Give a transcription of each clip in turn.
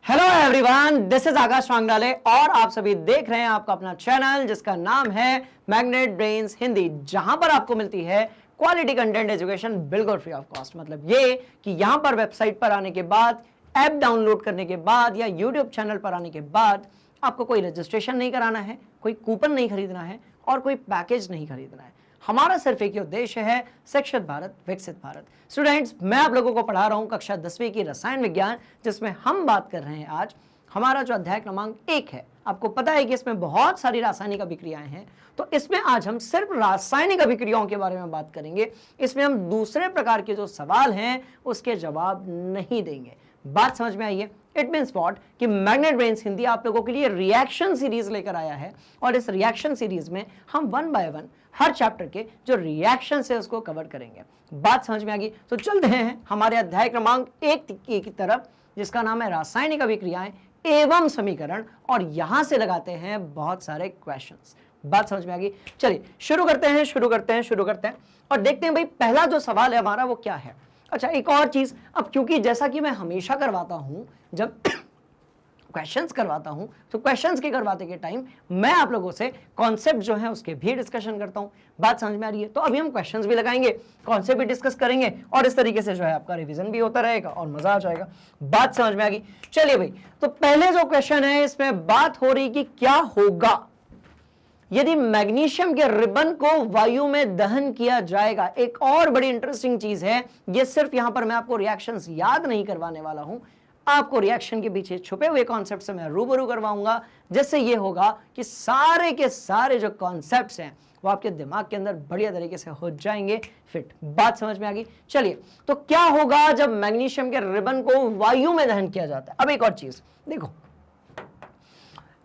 Hello everyone, this is आकाश वांगडाले और आप सभी देख रहे हैं आपका अपना चैनल जिसका नाम है मैग्नेट ब्रेन्स हिंदी, जहां पर आपको मिलती है क्वालिटी कंटेंट एजुकेशन बिल्कुल फ्री ऑफ कॉस्ट। मतलब ये कि यहां पर वेबसाइट पर आने के बाद, ऐप डाउनलोड करने के बाद या यूट्यूब चैनल पर आने के बाद आपको कोई रजिस्ट्रेशन नहीं कराना है, कोई कूपन नहीं खरीदना है और कोई पैकेज नहीं खरीदना है। हमारा सिर्फ एक ही उद्देश्य है, शिक्षित भारत विकसित भारत। स्टूडेंट्स, मैं आप लोगों को पढ़ा रहा हूं कक्षा 10वीं की रसायन विज्ञान, जिसमें हम बात कर रहे हैं आज हमारा जो अध्याय क्रमांक 1 है। आपको पता है कि इसमें बहुत सारी रासायनिक अभिक्रियाएं हैं, तो इसमें आज हम सिर्फ रासायनिक अभिक्रियाओं के बारे में बात करेंगे। इसमें हम दूसरे प्रकार के जो सवाल हैं उसके जवाब नहीं देंगे। बात समझ में आई है? इट मीन्स व्हाट कि मैग्नेट ब्रेन्स हिंदी आप लोगों के लिए रिएक्शन सीरीज लेकर आया है और इस रिएक्शन सीरीज में हम 1 बाय 1 हर चैप्टर के जो रिएक्शन है उसको कवर करेंगे। बात समझ में आ गई? तो चलते हैं हमारे अध्याय क्रमांक 1 की तरफ, जिसका नाम है रासायनिक अभिक्रियाएं एवं समीकरण, और यहां से लगाते हैं बहुत सारे क्वेश्चंस। बात समझ में आ गई? चलिए शुरू करते हैं और देखते हैं भाई पहला जो सवाल है हमारा वो क्या है। अच्छा, एक और चीज, अब क्योंकि जैसा कि मैं हमेशा करवाता हूं जब क्वेश्चंस करवाता हूं, तो क्वेश्चंस के करवाते के टाइम मैं आप लोगों से कॉन्सेप्ट जो है उसके भी डिस्कशन करता हूं। बात समझ में आ रही है? तो अभी हम क्वेश्चंस भी लगाएंगे, कॉन्सेप्ट भी डिस्कस करेंगे और इस तरीके से जो है आपका रिवीजन भी होता रहेगा और मजा आ जाएगा। बात समझ में आ गई? चलिए भाई, तो पहले जो क्वेश्चन है इसमें बात हो रही कि क्या होगा यदि मैग्नीशियम के रिबन को वायु में दहन किया जाएगा। एक और बड़ी इंटरेस्टिंग चीज है, ये सिर्फ यहां पर मैं आपको रिएक्शंस याद नहीं करवाने वाला हूं, आपको रिएक्शन के पीछे छुपे हुए कॉन्सेप्ट से मैं रूबरू करवाऊंगा, जिससे ये होगा कि सारे के सारे जो कॉन्सेप्ट्स हैं वो आपके दिमाग के अंदर बढ़िया तरीके से हो जाएंगे फिट। बात समझ में आ गई? चलिए, तो क्या होगा जब मैग्नीशियम के रिबन को वायु में दहन किया जाता है। अब एक और चीज देखो,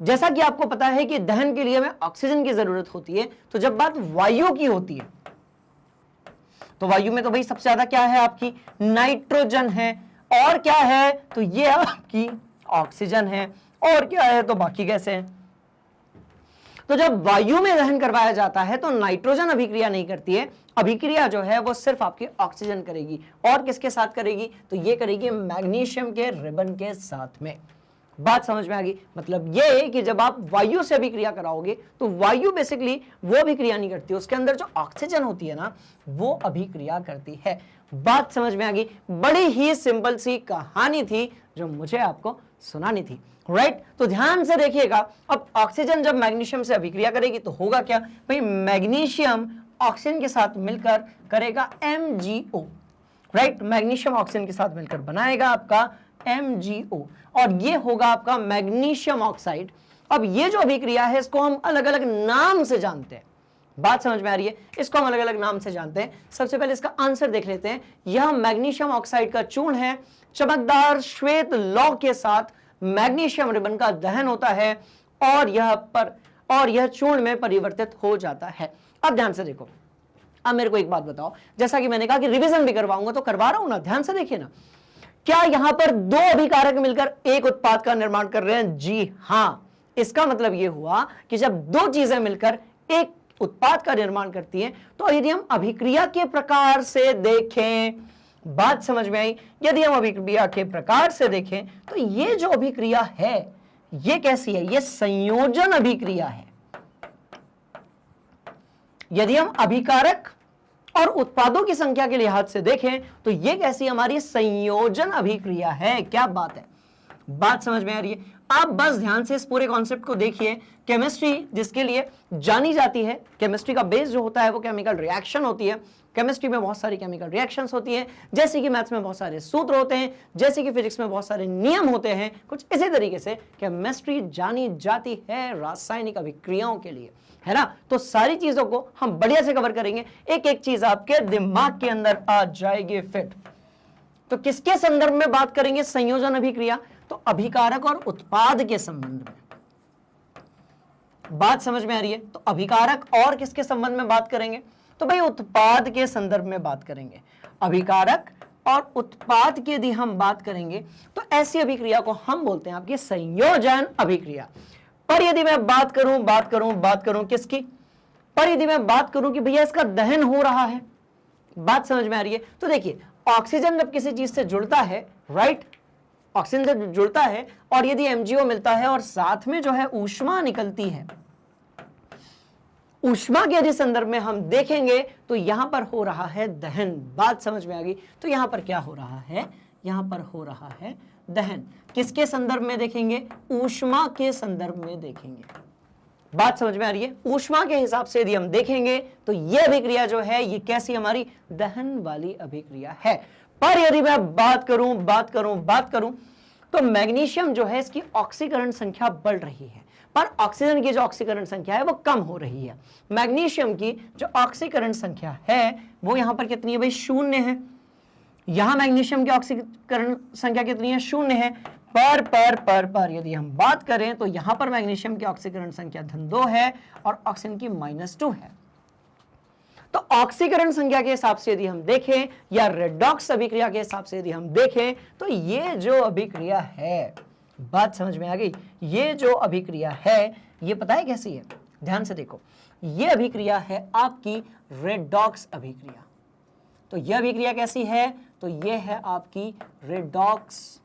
जैसा कि आपको पता है कि दहन के लिए हमें ऑक्सीजन की जरूरत होती है, तो जब बात वायु की होती है तो वायु में तो भाई सबसे ज्यादा क्या है आपकी नाइट्रोजन है, और क्या है तो ये आपकी ऑक्सीजन है, और क्या है तो बाकी गैसें हैं। तो जब वायु में दहन करवाया जाता है तो नाइट्रोजन अभिक्रिया नहीं करती है, अभिक्रिया जो है वो सिर्फ आपकी ऑक्सीजन करेगी। और किसके साथ करेगी? तो ये करेगी मैग्नीशियम के रिबन के साथ में। बात समझ में आ गई? मतलब ये कि जब आप वायु से अभिक्रिया कराओगे तो वायु बेसिकली वो अभिक्रिया नहीं करती, उसके अंदर जो ऑक्सीजन होती है ना वो अभिक्रिया करती है। बात समझ में आ गई? बड़ी ही सिंपल सी कहानी थी जो मुझे आपको सुनानी थी, राइट? तो ध्यान से देखिएगा। अब ऑक्सीजन जब मैग्नीशियम से अभिक्रिया करेगी तो होगा क्या भाई, मैग्नीशियम ऑक्सीजन के साथ मिलकर करेगा MgO, राइट? मैग्नीशियम ऑक्सीजन के साथ मिलकर बनाएगा आपका MgO और ये होगा आपका मैग्नीशियम ऑक्साइड। अब ये जो अभिक्रिया है इसको हम अलग अलग नाम से जानते हैं। बात समझ में आ रही है? इसको हम अलग अलग नाम से जानते हैं। सबसे पहले इसका आंसर देख लेते हैं। यह मैग्नीशियम ऑक्साइड का चूर्ण है, चमकदार श्वेत लौ के साथ मैग्नीशियम रिबन का दहन होता है और यह चूर्ण में परिवर्तित हो जाता है। अब ध्यान से देखो, अब मेरे को एक बात बताओ, जैसा कि मैंने कहा कि रिवीजन भी करवाऊंगा तो करवा रहा हूं ना, ध्यान से देखिए ना। क्या यहां पर दो अभिकारक मिलकर एक उत्पाद का निर्माण कर रहे हैं? जी हां। इसका मतलब यह हुआ कि जब दो चीजें मिलकर एक उत्पाद का निर्माण करती हैं, तो यदि हम अभिक्रिया के प्रकार से देखें, बात समझ में आई? यदि हम अभिक्रिया के प्रकार से देखें तो ये जो अभिक्रिया है ये कैसी है? ये संयोजन अभिक्रिया है। यदि हम अभिकारक और उत्पादों की संख्या के लिहाज से देखें तो ये कैसी हमारी संयोजन अभिक्रिया है। क्या बात है? बात समझ में आ रही है? आप बस ध्यान से इस पूरे कॉन्सेप्ट को देखिए। केमिस्ट्री जिसके लिए जानी जाती है, केमिस्ट्री का बेस जो होता है वो केमिकल रिएक्शन होती है। केमिस्ट्री में बहुत सारी केमिकल रिएक्शंस होती हैं, जैसे कि मैथ्स में बहुत सारे सूत्र होते हैं, जैसे कि फिजिक्स में बहुत सारे नियम होते हैं। कुछ इसी तरीके से केमिस्ट्री जानी जाती है रासायनिक अभिक्रियाओं के लिए, है ना? तो सारी चीजों को हम बढ़िया से कवर करेंगे, एक एक चीज आपके दिमाग के अंदर आ जाएगी फिट। तो किसके संदर्भ में बात करेंगे संयोजन अभिक्रिया? तो अभिकारक और उत्पाद के संबंध में। बात समझ में आ रही है? तो अभिकारक और किसके संबंध में बात करेंगे? तो भाई उत्पाद के संदर्भ में बात करेंगे। अभिकारक और उत्पाद की यदि हम बात करेंगे तो ऐसी अभिक्रिया को हम बोलते हैं आपकी संयोजन अभिक्रिया। पर यदि मैं बात करूं किसकी? पर यदि मैं बात करूं कि भैया इसका दहन हो रहा है, बात समझ में आ रही है? तो देखिए, ऑक्सीजन जब किसी चीज से जुड़ता है, राइट, ऑक्सीजन से जुड़ता है और यदि MgO मिलता है और साथ में जो है ऊष्मा निकलती है, ऊष्मा के यदि संदर्भ में हम देखेंगे तो यहां पर हो रहा है दहन। बात समझ में आ गई? तो यहां पर क्या हो रहा है? यहां पर हो रहा है दहन। किसके संदर्भ में देखेंगे? ऊष्मा के संदर्भ में देखेंगे। बात समझ में आ रही है? ऊष्मा के हिसाब से यदि हम देखेंगे तो यह अभिक्रिया जो है ये कैसी हमारी दहन वाली अभिक्रिया है। पर यदि मैं बात करूं तो मैग्नीशियम जो है इसकी ऑक्सीकरण संख्या बढ़ रही है, पर ऑक्सीजन की जो ऑक्सीकरण संख्या है वो कम हो रही है। मैग्नीशियम की जो ऑक्सीकरण संख्या है वो यहां पर कितनी है भाई? 0 है। यहां मैग्नीशियम की ऑक्सीकरण संख्या कितनी है? 0 है। पर यदि हम बात करें तो यहां पर मैग्नीशियम की ऑक्सीकरण संख्या -2 है और ऑक्सीजन की -2 है। तो ऑक्सीकरण संख्या के हिसाब से यदि हम देखें या रेडॉक्स अभिक्रिया के हिसाब से यदि हम देखें तो ये जो अभिक्रिया है, बात समझ में आ गई? ये जो अभिक्रिया है ये पता है कैसी है? ध्यान से देखो, ये अभिक्रिया है आपकी रेडॉक्स अभिक्रिया। तो यह अभिक्रिया कैसी है? तो यह है आपकी रेडॉक्स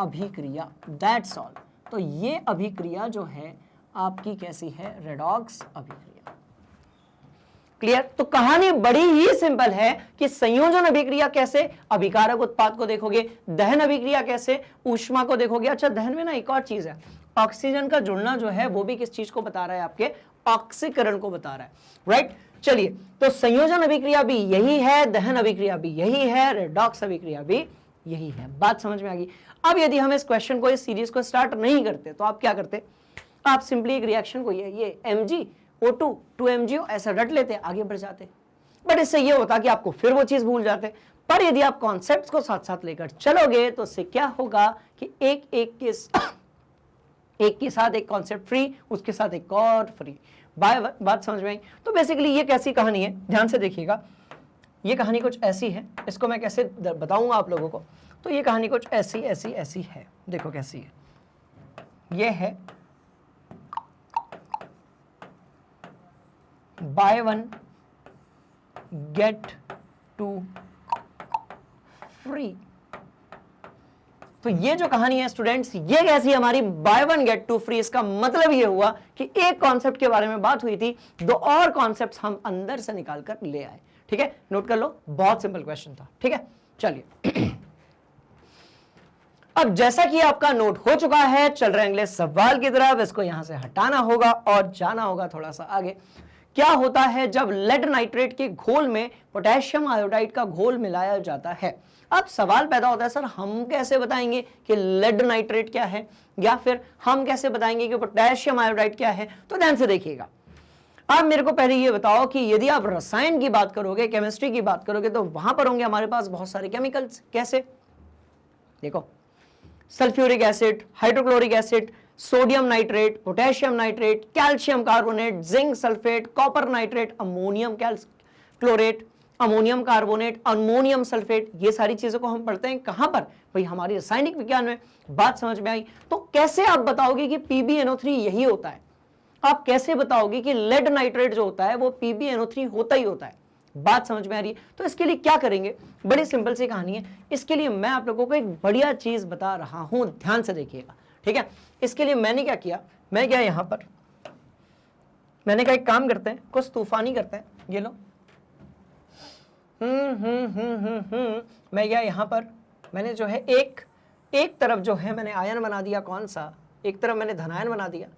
अभिक्रिया। That's all. तो ये अभिक्रिया जो है आपकी कैसी है? रेडॉक्स अभिक्रिया। क्लियर? तो कहानी बड़ी ही सिंपल है कि संयोजन अभिक्रिया कैसे, अभिकारक उत्पाद को देखोगे, दहन अभिक्रिया कैसे, ऊष्मा को देखोगे। अच्छा, दहन में ना एक और चीज है, ऑक्सीजन का जुड़ना जो है वो भी किस चीज को बता रहा है? आपके ऑक्सीकरण को बता रहा है, राइट? चलिए, तो संयोजन अभिक्रिया भी यही है, दहन अभिक्रिया भी यही है, रेडॉक्स अभिक्रिया भी यही है। बात समझ में आ गई? अब यदि हम इस क्वेश्चन को, इस सीरीज को स्टार्ट नहीं करते तो आप क्या करते? आप सिंपली एक रिएक्शन को ये MgO2 2MgO ऐसा रट लेते, आगे बढ़ जाते। बट इससे ये होता कि आपको फिर वो चीज भूल जाते। पर यदि आप कॉन्सेप्ट्स को साथ साथ लेकर चलोगे तो उससे क्या होगा कि एक के साथ एक कॉन्सेप्ट फ्री, उसके साथ एक और फ्री। बात समझ में आई? तो बेसिकली ये कैसी कहानी है, ध्यान से देखिएगा। ये कहानी कुछ ऐसी है, इसको मैं कैसे बताऊंगा आप लोगों को। तो ये कहानी कुछ ऐसी है। देखो कैसी है। ये है buy one get two free. तो ये जो कहानी है स्टूडेंट्स, ये कैसी हमारी buy one get two free. इसका मतलब ये हुआ कि एक कॉन्सेप्ट के बारे में बात हुई थी, दो और कॉन्सेप्ट्स हम अंदर से निकाल कर ले आए। ठीक है, नोट कर लो, बहुत सिंपल क्वेश्चन था। ठीक है, चलिए अब जैसा कि आपका नोट हो चुका है, चल रहे अगले सवाल की तरफ। इसको यहां से हटाना होगा और जाना होगा थोड़ा सा आगे। क्या होता है जब लेड नाइट्रेट के घोल में पोटेशियम आयोडाइड का घोल मिलाया जाता है? अब सवाल पैदा होता है, सर हम कैसे बताएंगे कि लेड नाइट्रेट क्या है, या फिर हम कैसे बताएंगे कि पोटेशियम आयोडाइड क्या है? तो ध्यान से देखिएगा। आप मेरे को पहले ये बताओ कि यदि आप रसायन की बात करोगे, केमिस्ट्री की बात करोगे, तो वहां पर होंगे हमारे पास बहुत सारे केमिकल्स। कैसे? देखो, sulphuric acid, hydrochloric acid, sodium nitrate, potassium nitrate, calcium carbonate, zinc sulphate, copper nitrate, ammonium chlorate, ammonium carbonate, ammonium sulphate. ये सारी चीजों को हम पढ़ते हैं कहां पर? भाई हमारी रासायनिक विज्ञान में। बात समझ में आई? तो कैसे आप बताओगे कि PbNO3 यही होता है? आप कैसे बताओगे कि लेड नाइट्रेट जो होता है वो PbNO3 होता ही होता है? बात समझ में आ रही है? तो इसके लिए क्या करेंगे? बड़ी सिंपल सी कहानी है। इसके लिए मैं आप लोगों को एक बढ़िया चीज बता रहा हूं, ध्यान से देखिएगा। ठीक है, इसके लिए मैंने क्या किया, मैं क्या यहां पर मैंने कहा एक काम करते हैं, कुछ तूफानी करते हैं। ये लो, मैं क्या यहां पर मैंने जो है एक तरफ जो है मैंने आयन बना दिया। कौन सा? एक तरफ मैंने धनायन बना दिया,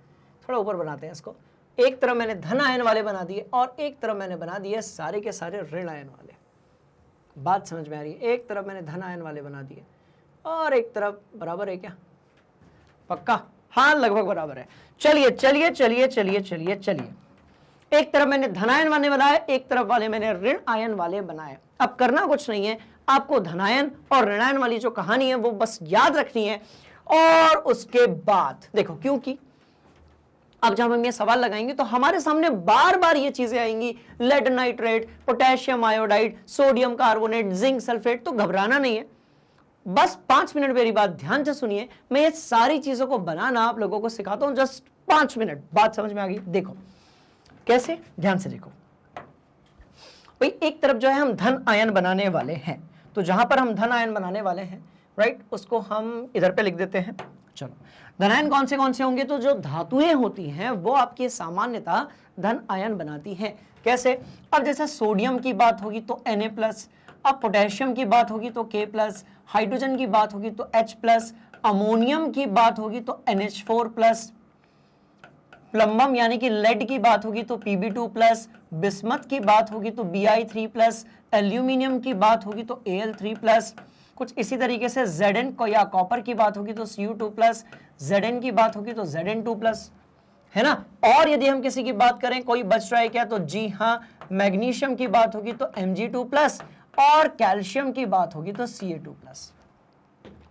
थोड़ा ऊपर बनाते हैं इसको। एक तरफ मैंने धन आयन वाले बना दिए और एक तरफ मैंने बना दिए सारे के सारे ऋण आयन वाले। बात समझ में आ रही है? एक तरफ मैंने धन आयन वाले बना दिए और एक तरफ बराबर है क्या? पक्का? हाँ, लगभग बराबर है। चलिए चलिए चलिए चलिए चलिए चलिए, एक तरफ मैंने धनायन वाले बनाए, एक तरफ वाले मैंने ऋण आयन वाले बनाए। अब करना कुछ नहीं है, आपको धनायन और ऋणायन वाली जो कहानी है वो बस याद रखनी है। और उसके बाद देखो, क्योंकि अब जब हम ये सवाल लगाएंगे तो हमारे सामने बार बार ये चीजें आएंगी, lead nitrate, potassium iodide, sodium carbonate, zinc sulphate. तो घबराना नहीं है, बस 5 मिनट मेरी बात ध्यान से सुनिए। मैं ये सारी चीजों को बनाना आप लोगों को सिखाता हूं, जस्ट 5 मिनट। बात समझ में आ गई? देखो कैसे, ध्यान से देखो भाई। एक तरफ जो है हम धन आयन बनाने वाले हैं, तो जहां पर हम धन आयन बनाने वाले हैं राइट, उसको हम इधर पे लिख देते हैं। चलो, धनायन कौन से होंगे? तो जो धातुएं होती हैं वो आपकी सामान्यतः धन आयन बनाती हैं। कैसे? अब जैसे सोडियम की बात होगी तो Na+, अब पोटेशियम की बात होगी तो K+, हाइड्रोजन की बात होगी तो H+, अमोनियम की बात होगी तो NH4+, प्लम्बम यानी कि लेड की बात होगी तो Pb2+, बिस्मथ की बात होगी तो Bi3+, एल्यूमिनियम की बात होगी तो Al3+, कुछ इसी तरीके से Zn को या कॉपर की बात होगी तो Cu2+, Zn की बात होगी तो Zn2+, है ना। और यदि हम किसी की बात करें, कोई बच रहा है क्या? तो जी हाँ, मैग्नीशियम की बात होगी तो Mg2+, और कैल्शियम की बात होगी तो Ca2+।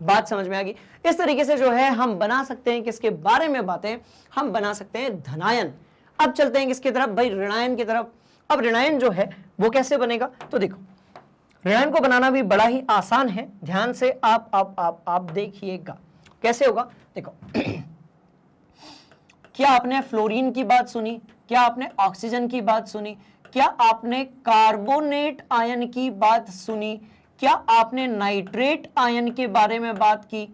बात समझ में आ गई? इस तरीके से जो है हम बना सकते हैं किसके बारे में बातें? हम बना सकते हैं धनायन। अब चलते हैं किसकी तरफ भाई? ऋणायन की तरफ। अब ऋणायन जो है वो कैसे बनेगा? तो देखो, ऋणायन को बनाना भी बड़ा ही आसान है, ध्यान से आप देखिएगा कैसे होगा। देखो क्या आपने फ्लोरीन की बात सुनी? क्या आपने ऑक्सीजन की बात सुनी? क्या आपने कार्बोनेट आयन की बात सुनी? क्या आपने नाइट्रेट आयन के बारे में बात की?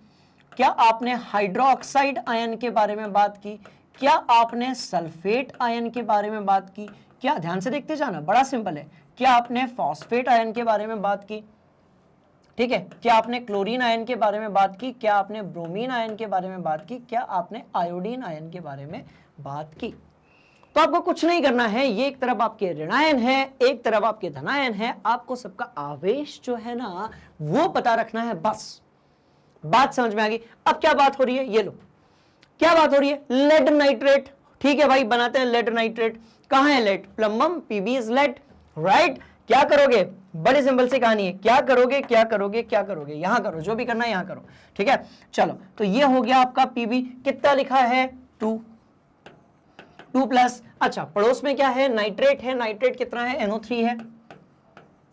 क्या आपने हाइड्रोक्साइड आयन के बारे में बात की? क्या आपने सल्फेट आयन के बारे में बात की? क्या, ध्यान से देखते जाना, बड़ा सिंपल है। क्या आपने फॉस्फेट आयन के बारे में बात की? ठीक है। क्या आपने क्लोरीन आयन के बारे में बात की? क्या आपने ब्रोमीन आयन के बारे में बात की? क्या आपने आयोडीन आयन के बारे में बात की? तो आपको कुछ नहीं करना है, ये एक तरफ आपके ऋणायन है, एक तरफ आपके धनायन है, आपको सबका आवेश जो है ना वो पता रखना है, बस। बात समझ में आ गई? अब क्या बात हो रही है? ये लो, क्या बात हो रही है? Lead nitrate. ठीक है भाई, बनाते हैं लेड नाइट्रेट। कहां है lead? Plumbum, Pb is lead, right. क्या करोगे? बड़ी सिंपल सी कहानी है, क्या करोगे क्या करोगे क्या करोगे? यहां करो, जो भी करना है यहां करो। ठीक है, चलो, तो ये हो गया आपका Pb। कितना लिखा है? 2+। अच्छा, पड़ोस में क्या है? नाइट्रेट है। नाइट्रेट कितना है? NO3 है।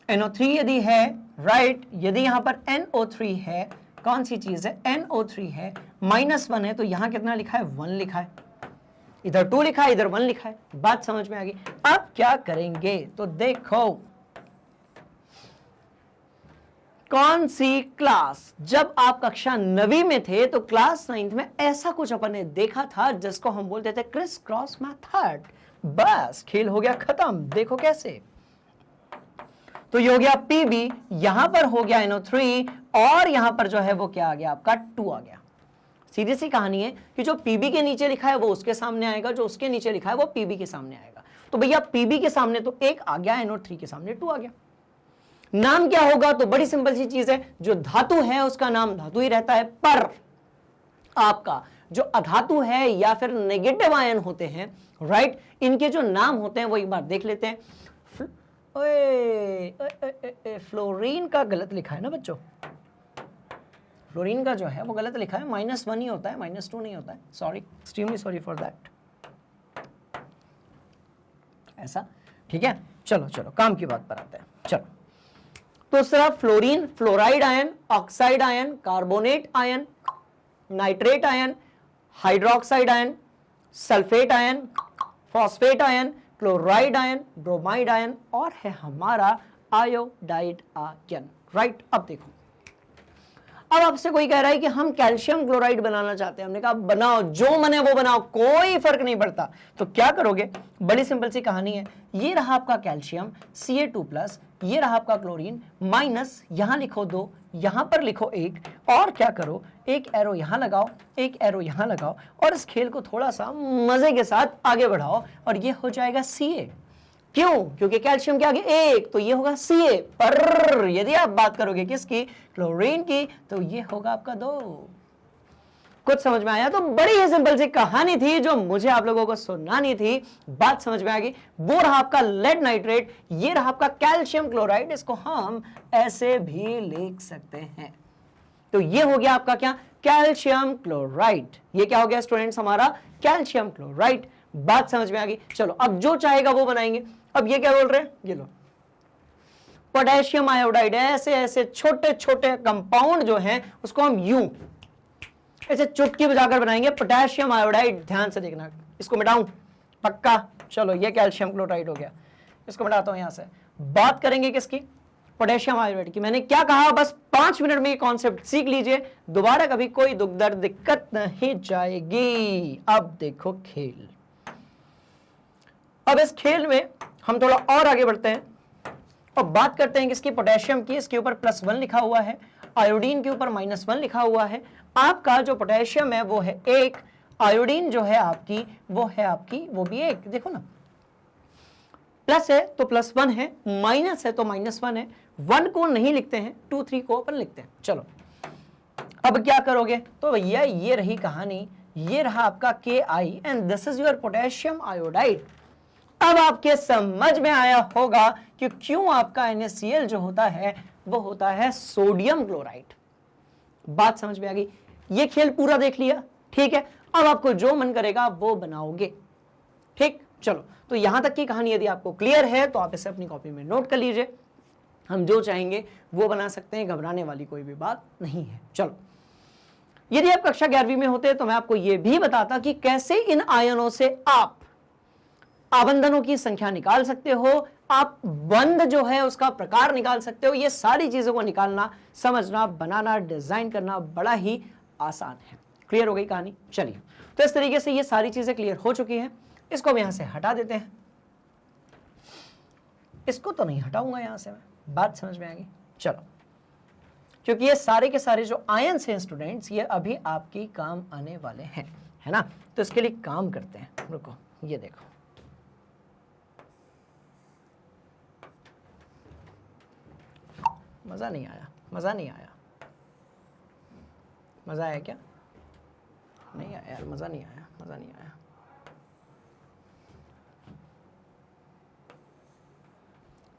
NO3 यदि है, राइट, यदि यहां पर NO3 है, कौन सी चीज है? NO3 है, -1 है, तो यहां कितना लिखा है? 1 लिखा है। इधर 2 लिखा है, इधर 1 लिखा है। बात समझ में आ गई? अब क्या करेंगे? तो देखो, कौन सी क्लास, जब आप कक्षा 9वीं में थे तो क्लास 9th में ऐसा कुछ अपन ने देखा था जिसको हम बोलते थे क्रिस क्रॉस मेथड। बस खेल हो गया खत्म। देखो कैसे, तो ये हो गया Pb, यहां पर हो गया NO3, और यहां पर जो है वो क्या आ गया? आपका 2 आ गया। सीधी सी कहानी है कि जो Pb के नीचे लिखा है वो उसके सामने आएगा, जो उसके नीचे लिखा है वो Pb के सामने आएगा। तो भैया Pb के सामने तो 1 आ गया, NO3 के सामने 2 आ गया। नाम क्या होगा? तो बड़ी सिंपल सी चीज है, जो धातु है उसका नाम धातु ही रहता है, पर आपका जो अधातु है या फिर नेगेटिव आयन होते हैं, राइट, इनके जो नाम होते हैं वो एक बार देख लेते हैं। फ्लोरीन का गलत लिखा है ना बच्चों, फ्लोरीन का जो है वो गलत लिखा है, -1 ही होता है, -2 नहीं होता है। Sorry, extremely sorry for that. ऐसा, ठीक है। चलो चलो, काम की बात पर आते हैं। चलो, तो इस तरह fluorine, fluoride ion, oxide ion, carbonate ion, nitrate ion, hydroxide ion, sulphate ion, phosphate ion, chloride ion, bromide ion, और है हमारा आयोडाइड आयन, राइट। अब देखो, अब आपसे कोई कह रहा है कि हम कैल्शियम क्लोराइड बनाना चाहते हैं। हमने कहा बनाओ, जो मने वो बनाओ, कोई फर्क नहीं पड़ता। तो क्या करोगे? बड़ी सिंपल सी कहानी है, ये रहा आपका कैल्शियम Ca2+, ये रहा आपका क्लोरीन, माइनस यहां लिखो 2, यहां पर लिखो 1, और क्या करो? एक एरो यहां लगाओ, एक एरो यहां लगाओ, और इस खेल को थोड़ा सा मजे के साथ आगे बढ़ाओ, और ये हो जाएगा Ca। क्यों? क्योंकि कैल्शियम के आगे 1, तो ये होगा Ca। पर यदि आप बात करोगे किसकी? क्लोरीन की, तो ये होगा आपका 2। कुछ समझ में आया? तो बड़ी ही सिंपल सी कहानी थी जो मुझे आप लोगों को सुनानी थी। बात समझ में आ गई? वो रहा आपका लेड नाइट्रेट, ये रहा आपका कैल्शियम क्लोराइड। इसको हम ऐसे भी लिख सकते हैं। तो ये हो गया आपका क्या? Calcium chloride. ये क्या हो गया स्टूडेंट्स? हमारा कैल्शियम क्लोराइड। बात समझ में आ गई? चलो, अब जो चाहेगा वो बनाएंगे। अब ये क्या बोल रहे हैं? ये लो, पोटेशियम आयोडाइड। ऐसे ऐसे छोटे छोटे कंपाउंड जो हैं उसको हम यूं ऐसे चुटकी बजाकर बनाएंगे, पोटेशियम आयोडाइड। ध्यान से देखना, इसको मिटाऊं? पक्का। चलो, ये कैल्शियम क्लोराइड हो गया, इसको मिटाता हूं यहां से। बात करेंगे किसकी? पोटेशियम आयोडाइड की। मैंने क्या कहा, बस 5 मिनट में ये कॉन्सेप्ट सीख लीजिए, दोबारा कभी कोई दुख दर्द दिक्कत नहीं जाएगी। अब देखो खेल, अब इस खेल में हम थोड़ा और आगे बढ़ते हैं और बात करते हैं कि इसकी पोटेशियम की, इसके ऊपर +1 लिखा हुआ है, आयोडीन के ऊपर -1 लिखा हुआ है। आपका जो पोटेशियम है वो है 1, आयोडीन जो है आपकी वो है आपकी वो भी 1। देखो ना, प्लस है तो +1 है, माइनस है तो -1 है। 1 को नहीं लिखते हैं, 2 3 को अपन लिखते हैं। चलो अब क्या करोगे, तो भैया ये रही कहानी, ये रहा आपका Ki and this is your potassium iodide. अब आपके समझ में आया होगा कि क्यों आपका NaCl जो होता है वो होता है सोडियम क्लोराइड। बात समझ में आ गई, ये खेल पूरा देख लिया, ठीक है। अब आपको जो मन करेगा वो बनाओगे, ठीक। चलो, तो यहां तक की कहानी यदि आपको क्लियर है तो आप इसे अपनी कॉपी में नोट कर लीजिए, हम जो चाहेंगे वो बना सकते हैं, घबराने वाली कोई भी बात नहीं है। चलो, यदि आप कक्षा 11वीं में होते तो मैं आपको यह भी बताता कि कैसे इन आयनों से आप आबंधनों की संख्या निकाल सकते हो, आप बंध जो है उसका प्रकार निकाल सकते हो। ये सारी चीजों को निकालना, समझना, बनाना, डिजाइन करना बड़ा ही आसान है। क्लियर हो गई कहानी? चलिए, तो इस तरीके से ये सारी चीजें क्लियर हो चुकी हैं। इसको हम यहां से हटा देते हैं, इसको तो नहीं हटाऊंगा यहां से मैं, बात समझ में आ गई? चलो, क्योंकि ये सारे के सारे जो आयन्स हैं स्टूडेंट्स, ये अभी आपकी काम आने वाले हैं, है ना। तो इसके लिए काम करते हैं, रुको, ये देखो, मजा नहीं आया, मजा नहीं आया, मजा आया क्या? नहीं आया यार, मजा नहीं आया, मजा नहीं आया।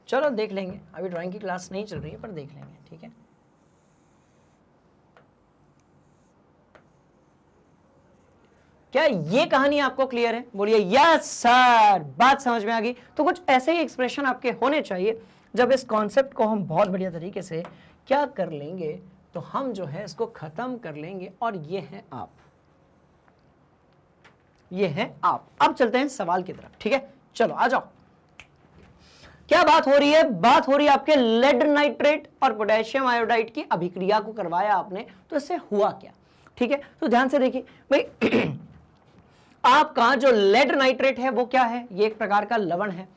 चलो देख लेंगे, अभी ड्राइंग की क्लास नहीं चल रही है, पर देख लेंगे, ठीक है। क्या ये कहानी आपको क्लियर है? बोलिए यस सर, बात समझ में आ गई। तो कुछ ऐसे ही एक्सप्रेशन आपके होने चाहिए जब इस कॉन्सेप्ट को हम बहुत बढ़िया तरीके से क्या कर लेंगे, तो हम जो है इसको खत्म कर लेंगे। और ये है आप, ये है आप। अब चलते हैं सवाल की तरफ, ठीक है। चलो आ जाओ, क्या बात हो रही है? बात हो रही है आपके लेड नाइट्रेट और पोटेशियम आयोडाइड की अभिक्रिया को करवाया आपने, तो इससे हुआ क्या, ठीक है। तो ध्यान से देखिए भाई, आपका जो लेड नाइट्रेट है वो क्या है? ये एक प्रकार का लवण है।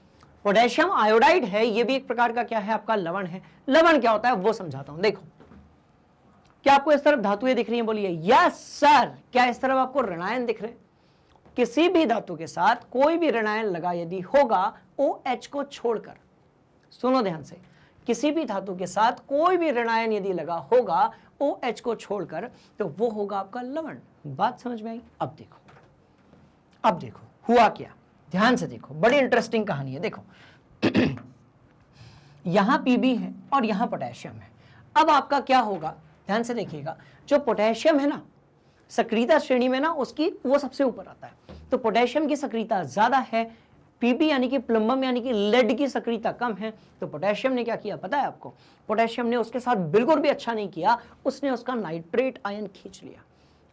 पोटेशियम आयोडाइड है, ये भी एक प्रकार का क्या है? आपका लवण है। लवण क्या होता है वो समझाता हूं। देखो, क्या आपको इस तरफ धातुएं दिख रही हैं? बोलिए यस सर। क्या इस तरफ आपको ऋणायन दिख रहे हैं? किसी भी धातु के साथ कोई भी ऋणायन लगा यदि होगा OH को छोड़कर, सुनो ध्यान से, किसी भी धातु के साथ कोई भी ऋणायन यदि लगा होगा OH को छोड़कर, तो वो होगा आपका लवण। बात समझ में आई? अब देखो, अब देखो हुआ क्या, ध्यान से देखो, बड़ी इंटरेस्टिंग कहानी है। देखो यहां Pb है और यहां पोटेशियम है। अब आपका क्या होगा, ध्यान से देखिएगा, जो पोटेशियम है ना सक्रियता श्रेणी में ना, उसकी वो सबसे ऊपर आता है, तो पोटेशियम की सक्रियता ज्यादा है, Pb यानी कि प्लम्बम यानी कि लेड की सक्रियता कम है। तो पोटेशियम ने क्या किया पता है आपको? पोटेशियम ने उसके साथ बिल्कुल भी अच्छा नहीं किया, उसने उसका नाइट्रेट आयन खींच लिया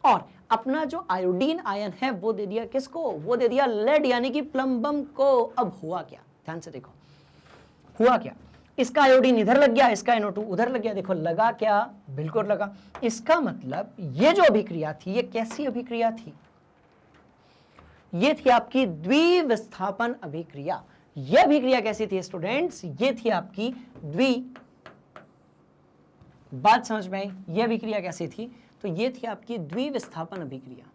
और अपना जो आयोडीन आयन है वो दे दिया किसको? वो दे दिया लेड यानी कि प्लम्बम को। अब हुआ क्या, ध्यान से देखो, हुआ क्या, इसका आयोडीन इधर लग गया, इसका NO2 उधर लग गया। देखो लगा क्या? बिल्कुल लगा। इसका मतलब ये जो अभिक्रिया थी, ये कैसी अभिक्रिया थी? ये थी आपकी द्विविस्थापन अभिक्रिया। ये अभिक्रिया कैसी थी स्टूडेंट्स? ये थी आपकी बात समझ में आई? ये अभिक्रिया कैसी थी? तो ये थी आपकी द्विविस्थापन अभिक्रिया।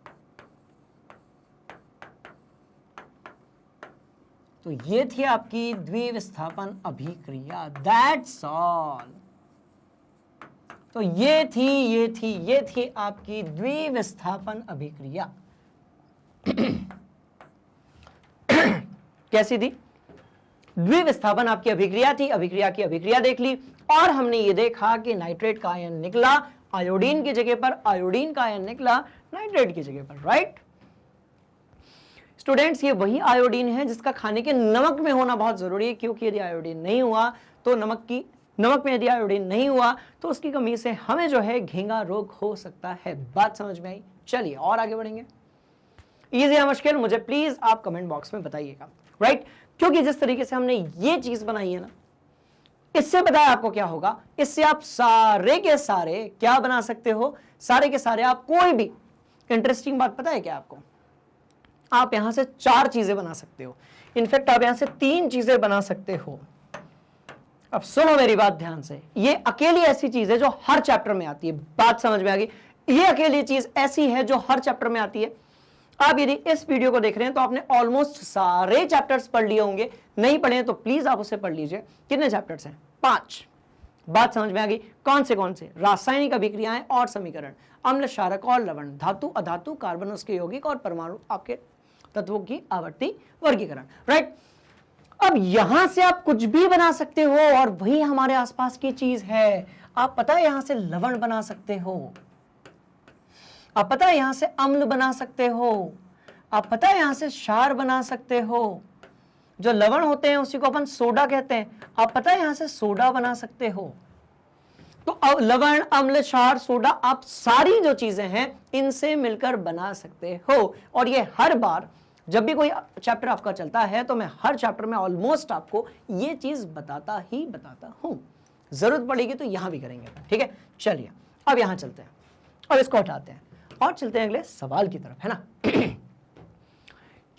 तो ये थी आपकी द्विविस्थापन अभिक्रिया, दैट्स ऑल। तो ये थी आपकी द्विविस्थापन अभिक्रिया। कैसी थी? द्विविस्थापन आपकी अभिक्रिया थी। अभिक्रिया की अभिक्रिया देख ली और हमने ये देखा कि नाइट्रेट का आयन निकला आयोडीन की जगह पर, आयोडीन का आयन निकला नाइट्रेट की जगह पर, राइट स्टूडेंट्स? ये वही आयोडीन है जिसका खाने के नमक में होना बहुत जरूरी है, क्योंकि यदि आयोडीन नहीं हुआ तो नमक में यदि आयोडीन नहीं हुआ तो उसकी कमी से हमें जो है घेंगा रोग हो सकता है। बात समझ में आई? चलिए और आगे बढ़ेंगे। इजी या मुश्किल मुझे प्लीज आप कमेंट बॉक्स में बताइएगा, राइट? क्योंकि जिस तरीके से हमने ये चीज बनाई है ना, इससे पता है आपको क्या होगा, इससे आप सारे के सारे क्या बना सकते हो, सारे के सारे आप कोई भी इंटरेस्टिंग बात पता है क्या आपको, आप यहां से 4 चीजें बना सकते हो, इनफैक्ट आप यहां से 3 चीजें बना सकते हो। अब सुनो मेरी बात ध्यान से, ये अकेली ऐसी चीज है जो हर चैप्टर में आती है, बात समझ में आ गई, ये अकेली चीज ऐसी है जो हर चैप्टर में आती है। आप यदि इस वीडियो को देख रहे हैं तो आपने ऑलमोस्ट सारे चैप्टर्स पढ़ लिए होंगे, नहीं पढ़े हैं तो प्लीज आप उसे पढ़ लीजिए। कितने चैप्टर्स हैं? 5। बात समझ में आ गई? कौन से? रासायनिक अभिक्रियाएं और समीकरण, अम्ल, क्षारक और लवण, धातु, अधातु, कार्बन उसके यौगिक और परमाणु आपके तत्वों की आवर्ती वर्गीकरण, राइट। अब यहां से आप कुछ भी बना सकते हो और वही हमारे आसपास की चीज है। आप पता है यहां से लवण बना सकते हो, आप पता है यहां से अम्ल बना सकते हो, आप पता है यहां से क्षार बना सकते हो, जो लवण होते हैं उसी को अपन सोडा कहते हैं, आप पता है यहां से सोडा बना सकते हो। तो लवण, अम्ल, क्षार, सोडा, आप सारी जो चीजें हैं इनसे मिलकर बना सकते हो। और ये हर बार जब भी कोई चैप्टर आपका चलता है तो मैं हर चैप्टर में ऑलमोस्ट आपको ये चीज बताता हूं, जरूरत पड़ेगी तो यहां भी करेंगे, ठीक है। चलिए अब यहां चलते हैं और इसको हटाते हैं और चलते हैं अगले सवाल की तरफ, है ना।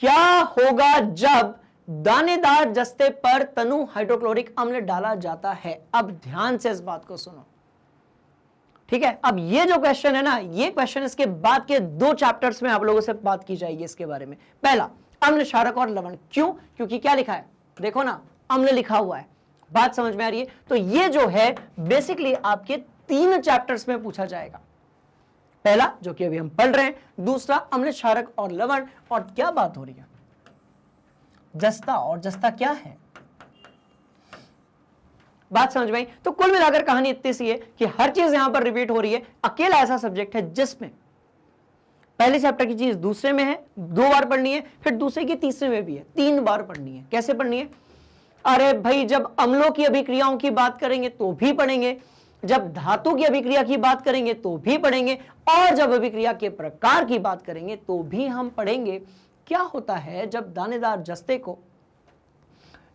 क्या होगा जब दानेदार जस्ते पर तनु हाइड्रोक्लोरिक अम्ल डाला जाता है? अब ध्यान से इस बात को सुनो, ठीक है। अब ये जो क्वेश्चन है ना, ये क्वेश्चन इसके बाद के 2 चैप्टर्स में आप लोगों से बात की जाएगी इसके बारे में। पहला, अम्ल, क्षारक और लवण। क्यों? क्योंकि क्या लिखा है, देखो ना, अम्ल लिखा हुआ है, बात समझ में आ रही है। तो ये जो है बेसिकली आपके 3 चैप्टर्स में पूछा जाएगा। पहला जो कि अभी हम पढ़ रहे हैं, दूसरा अम्ल, क्षारक और लवण, और क्या बात हो रही है, जस्ता। और जस्ता क्या है, बात समझ में आई? तो कुल मिलाकर कहानी इतनी सी है कि हर चीज यहां पर रिपीट हो रही है। अकेला ऐसा सब्जेक्ट है जिसमें पहले चैप्टर की चीज दूसरे में है, 2 बार पढ़नी है, फिर दूसरे की तीसरे में भी है, 3 बार पढ़नी है। कैसे पढ़नी है? अरे भाई, जब अम्लों की अभिक्रियाओं की बात करेंगे तो भी पढ़ेंगे, जब धातु की अभिक्रिया की बात करेंगे तो भी पढ़ेंगे, और जब अभिक्रिया के प्रकार की बात करेंगे तो भी हम पढ़ेंगे। क्या होता है जब दानेदार जस्ते को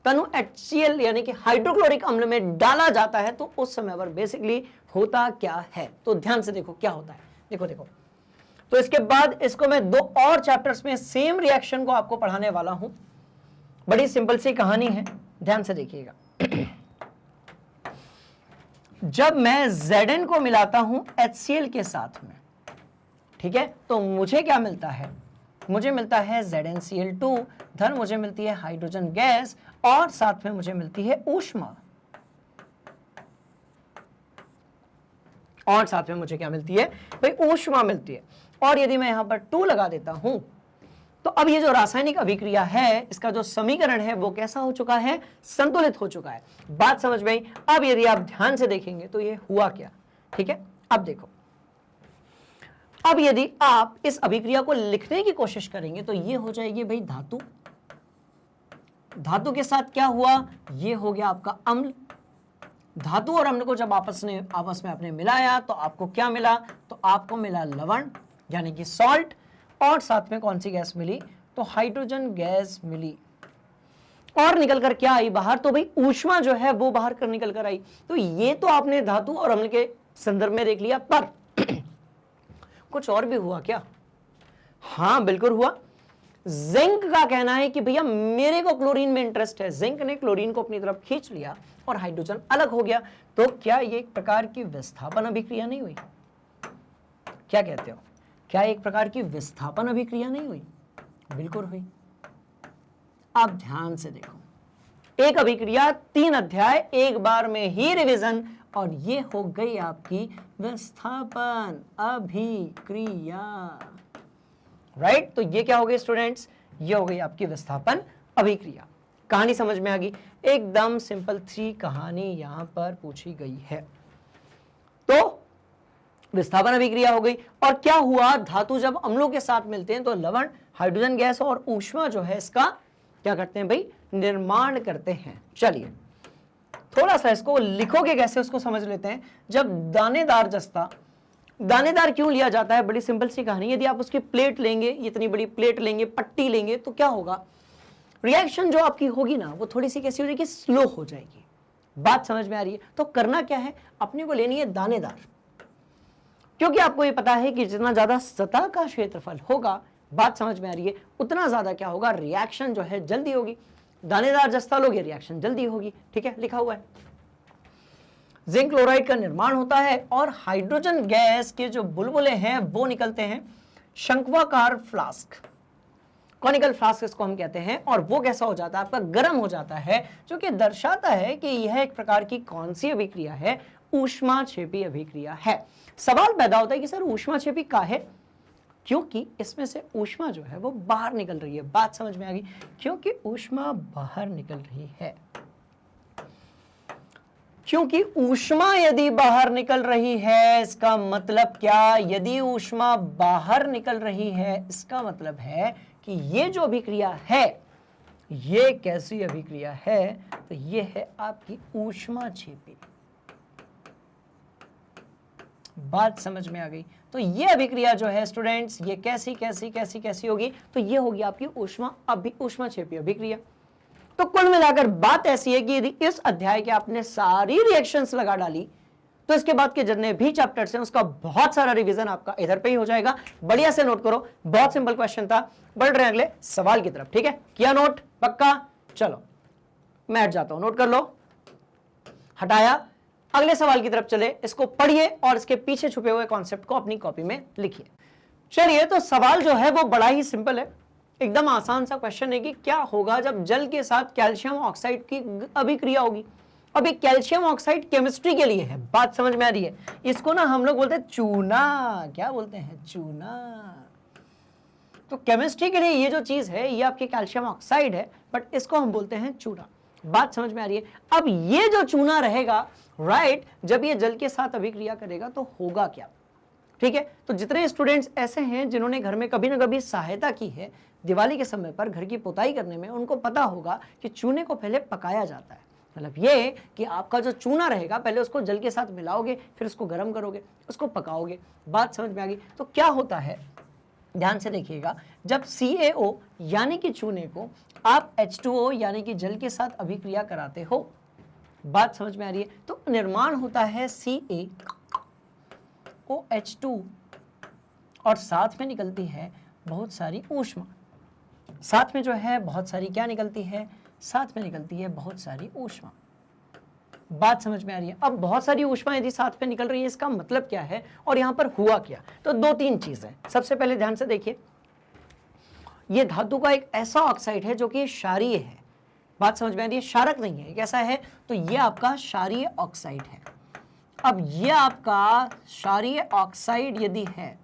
तनु HCl यानी कि हाइड्रोक्लोरिक अम्ल में डाला जाता है, तो उस समय पर बेसिकली होता क्या है? तो ध्यान से देखो क्या होता है। देखो तो इसके बाद इसको मैं 2 और चैप्टर्स में सेम रिएक्शन को आपको पढ़ाने वाला हूं। बड़ी सिंपल सी कहानी है, ध्यान से देखिएगा। जब मैं Zn को मिलाता हूं HCl के साथ में, ठीक है, तो मुझे क्या मिलता है? मुझे मिलता है ZnCl2, धन मुझे मिलती है हाइड्रोजन गैस, और साथ में मुझे मिलती है ऊष्मा, और साथ में मुझे क्या मिलती है भाई? ऊष्मा मिलती है। और यदि मैं यहां पर 2 लगा देता हूं तो अब ये जो रासायनिक अभिक्रिया है, इसका जो समीकरण है वो कैसा हो चुका है? संतुलित हो चुका है। बात समझ में आई? अब यदि आप ध्यान से देखेंगे तो ये हुआ क्या, ठीक है। अब देखो, अब यदि आप इस अभिक्रिया को लिखने की कोशिश करेंगे तो ये हो जाएगी भाई धातु, धातु के साथ क्या हुआ? ये हो गया आपका अम्ल। धातु और अम्ल को जब आपस में आपने मिलाया तो आपको क्या मिला? तो आपको मिला लवण यानी कि सॉल्ट, और साथ में कौन सी गैस मिली? तो हाइड्रोजन गैस मिली। और निकल कर क्या आई बाहर? तो भाई ऊष्मा जो है वो बाहर कर निकल कर आई। तो ये तो आपने धातु और अम्ल के संदर्भ में देख लिया, पर कुछ और भी हुआ क्या? हाँ बिल्कुल हुआ। जिंक का कहना है कि भैया मेरे को क्लोरीन में इंटरेस्ट है, जिंक ने क्लोरीन को अपनी तरफ खींच लिया और हाइड्रोजन अलग हो गया। तो क्या ये एक प्रकार की विस्थापन अभिक्रिया नहीं हुई? क्या कहते हो? क्या एक प्रकार की विस्थापन अभिक्रिया नहीं हुई? बिल्कुल हुई। अब ध्यान से देखो, एक अभिक्रिया 3 अध्याय एक बार में ही रिवीजन, और ये हो गई आपकी विस्थापन अभिक्रिया, राइट। तो ये क्या हो गई स्टूडेंट्स? ये हो गई आपकी विस्थापन अभिक्रिया। कहानी समझ में आ गई? एकदम सिंपल 3 कहानी यहां पर पूछी गई है। तो विस्थापन अभिक्रिया हो गई, और क्या हुआ? धातु जब अम्लों के साथ मिलते हैं तो लवण, हाइड्रोजन गैस और ऊष्मा जो है इसका क्या करते हैं भाई? निर्माण करते हैं। चलिए थोड़ा सा इसको लिखोगे कैसे उसको समझ लेते हैं। जब दानेदार जस्ता, दानेदार क्यों लिया जाता है? बड़ी सिंपल सी कहानी। यदि आप उसकी प्लेट लेंगे, इतनी बड़ी प्लेट लेंगे, पट्टी लेंगे, तो क्या होगा? रिएक्शन जो आपकी होगी ना वो थोड़ी सी कैसी हो जाएगी? स्लो हो जाएगी। बात समझ में आ रही है? तो करना क्या है, अपने को लेनी है दानेदार, क्योंकि आपको ये पता है कि जितना ज्यादा सतह का क्षेत्रफल होगा, बात समझ में आ रही है, उतना ज्यादा क्या होगा, रिएक्शन जो है जल्दी होगी। दानेदार जस्ता लोगे, रिएक्शन जल्दी होगी। ठीक है, लिखा हुआ है। जिंक क्लोराइड का निर्माण होता है और हाइड्रोजन गैस के जो बुलबुले हैं वो निकलते हैं शंक्वाकार फ्लास्क, कॉनिकल फ्लास्क इसको हम कहते हैं, और वो कैसा हो जाता है, आपका गर्म हो जाता है, जो कि दर्शाता है कि यह एक प्रकार की कौन सी अभिक्रिया है, ऊष्माक्षेपी अभिक्रिया है। सवाल पैदा होता है कि सर ऊष्माक्षेपी काहे, क्योंकि इसमें से ऊष्मा जो है वो बाहर निकल रही है। बात समझ में आ गई, क्योंकि ऊष्मा बाहर निकल रही है। क्योंकि ऊष्मा यदि बाहर निकल रही है, इसका मतलब क्या, यदि ऊष्मा बाहर निकल रही है इसका मतलब है कि ये जो अभिक्रिया है ये कैसी अभिक्रिया है, तो ये है आपकी ऊष्माक्षेपी। बात समझ में आ गई? तो ये अभिक्रिया जो है स्टूडेंट्स, ये कैसी कैसी कैसी कैसी होगी, तो ये होगी आपकी ऊष्माक्षेपी अभिक्रिया। तो कुल मिलाकर बात ऐसी है कि यदि इस अध्याय के आपने सारी रिएक्शंस लगा डाली, तो इसके बाद के जितने भी चैप्टर्स हैं उसका बहुत सारा रिवीजन आपका इधर पे ही हो जाएगा। बढ़िया से नोट करो, बहुत सिंपल क्वेश्चन था। बढ़ रहे हैं अगले सवाल की तरफ। ठीक है, किया नोट पक्का? चलो मैं हट जाता हूं, नोट कर लो, हटाया। अगले सवाल की तरफ चले, इसको पढ़िए और इसके पीछे छुपे हुए कॉन्सेप्ट को अपनी कॉपी में लिखिए। चलिए, तो सवाल जो है वो बड़ा ही सिंपल है, एकदम आसान सा क्वेश्चन है कि क्या होगा जब जल के साथ कैल्शियम ऑक्साइड की अभिक्रिया होगी। अब ये कैल्शियम ऑक्साइड केमिस्ट्री के लिए है, बात समझ में आ रही है? इसको ना हम लोग बोलते हैं चूना, क्या बोलते हैं, चूना। तो केमिस्ट्री के लिए ये जो चीज है ये आपकी कैल्शियम ऑक्साइड है, बट इसको हम बोलते हैं चूना। बात समझ में आ रही है? अब ये जो चूना रहेगा, राइट, जब ये जल के साथ अभिक्रिया करेगा तो होगा क्या? ठीक है, तो जितने स्टूडेंट्स ऐसे हैं जिन्होंने घर में कभी ना कभी सहायता की है दिवाली के समय पर घर की पुताई करने में, उनको पता होगा कि चूने को पहले पकाया जाता है। मतलब ये कि आपका जो चूना रहेगा पहले उसको जल के साथ मिलाओगे, फिर उसको गर्म करोगे, उसको पकाओगे। बात समझ में आ गई? तो क्या होता है, ध्यान से देखिएगा, जब CaO यानी कि चूने को आप H2O यानी कि जल के साथ अभिक्रिया कराते हो, बात समझ में आ रही है, तो निर्माण होता है CaOH2 और साथ में निकलती है बहुत सारी ऊष्मा। साथ में जो है बहुत सारी क्या निकलती है, साथ में निकलती है बहुत सारी ऊष्मा। बात समझ में आ रही है? अब बहुत सारी ऊष्मा यदि साथ में निकल रही है, इसका मतलब क्या है और यहां पर हुआ क्या? तो दो तीन चीजें। सबसे पहले ध्यान से देखिए, यह धातु का एक ऐसा ऑक्साइड है जो कि क्षारीय है। बात समझ में आ रही है? क्षारक नहीं है, कैसा है, तो यह आपका क्षारीय ऑक्साइड है। अब यह आपका क्षारीय ऑक्साइड यदि है,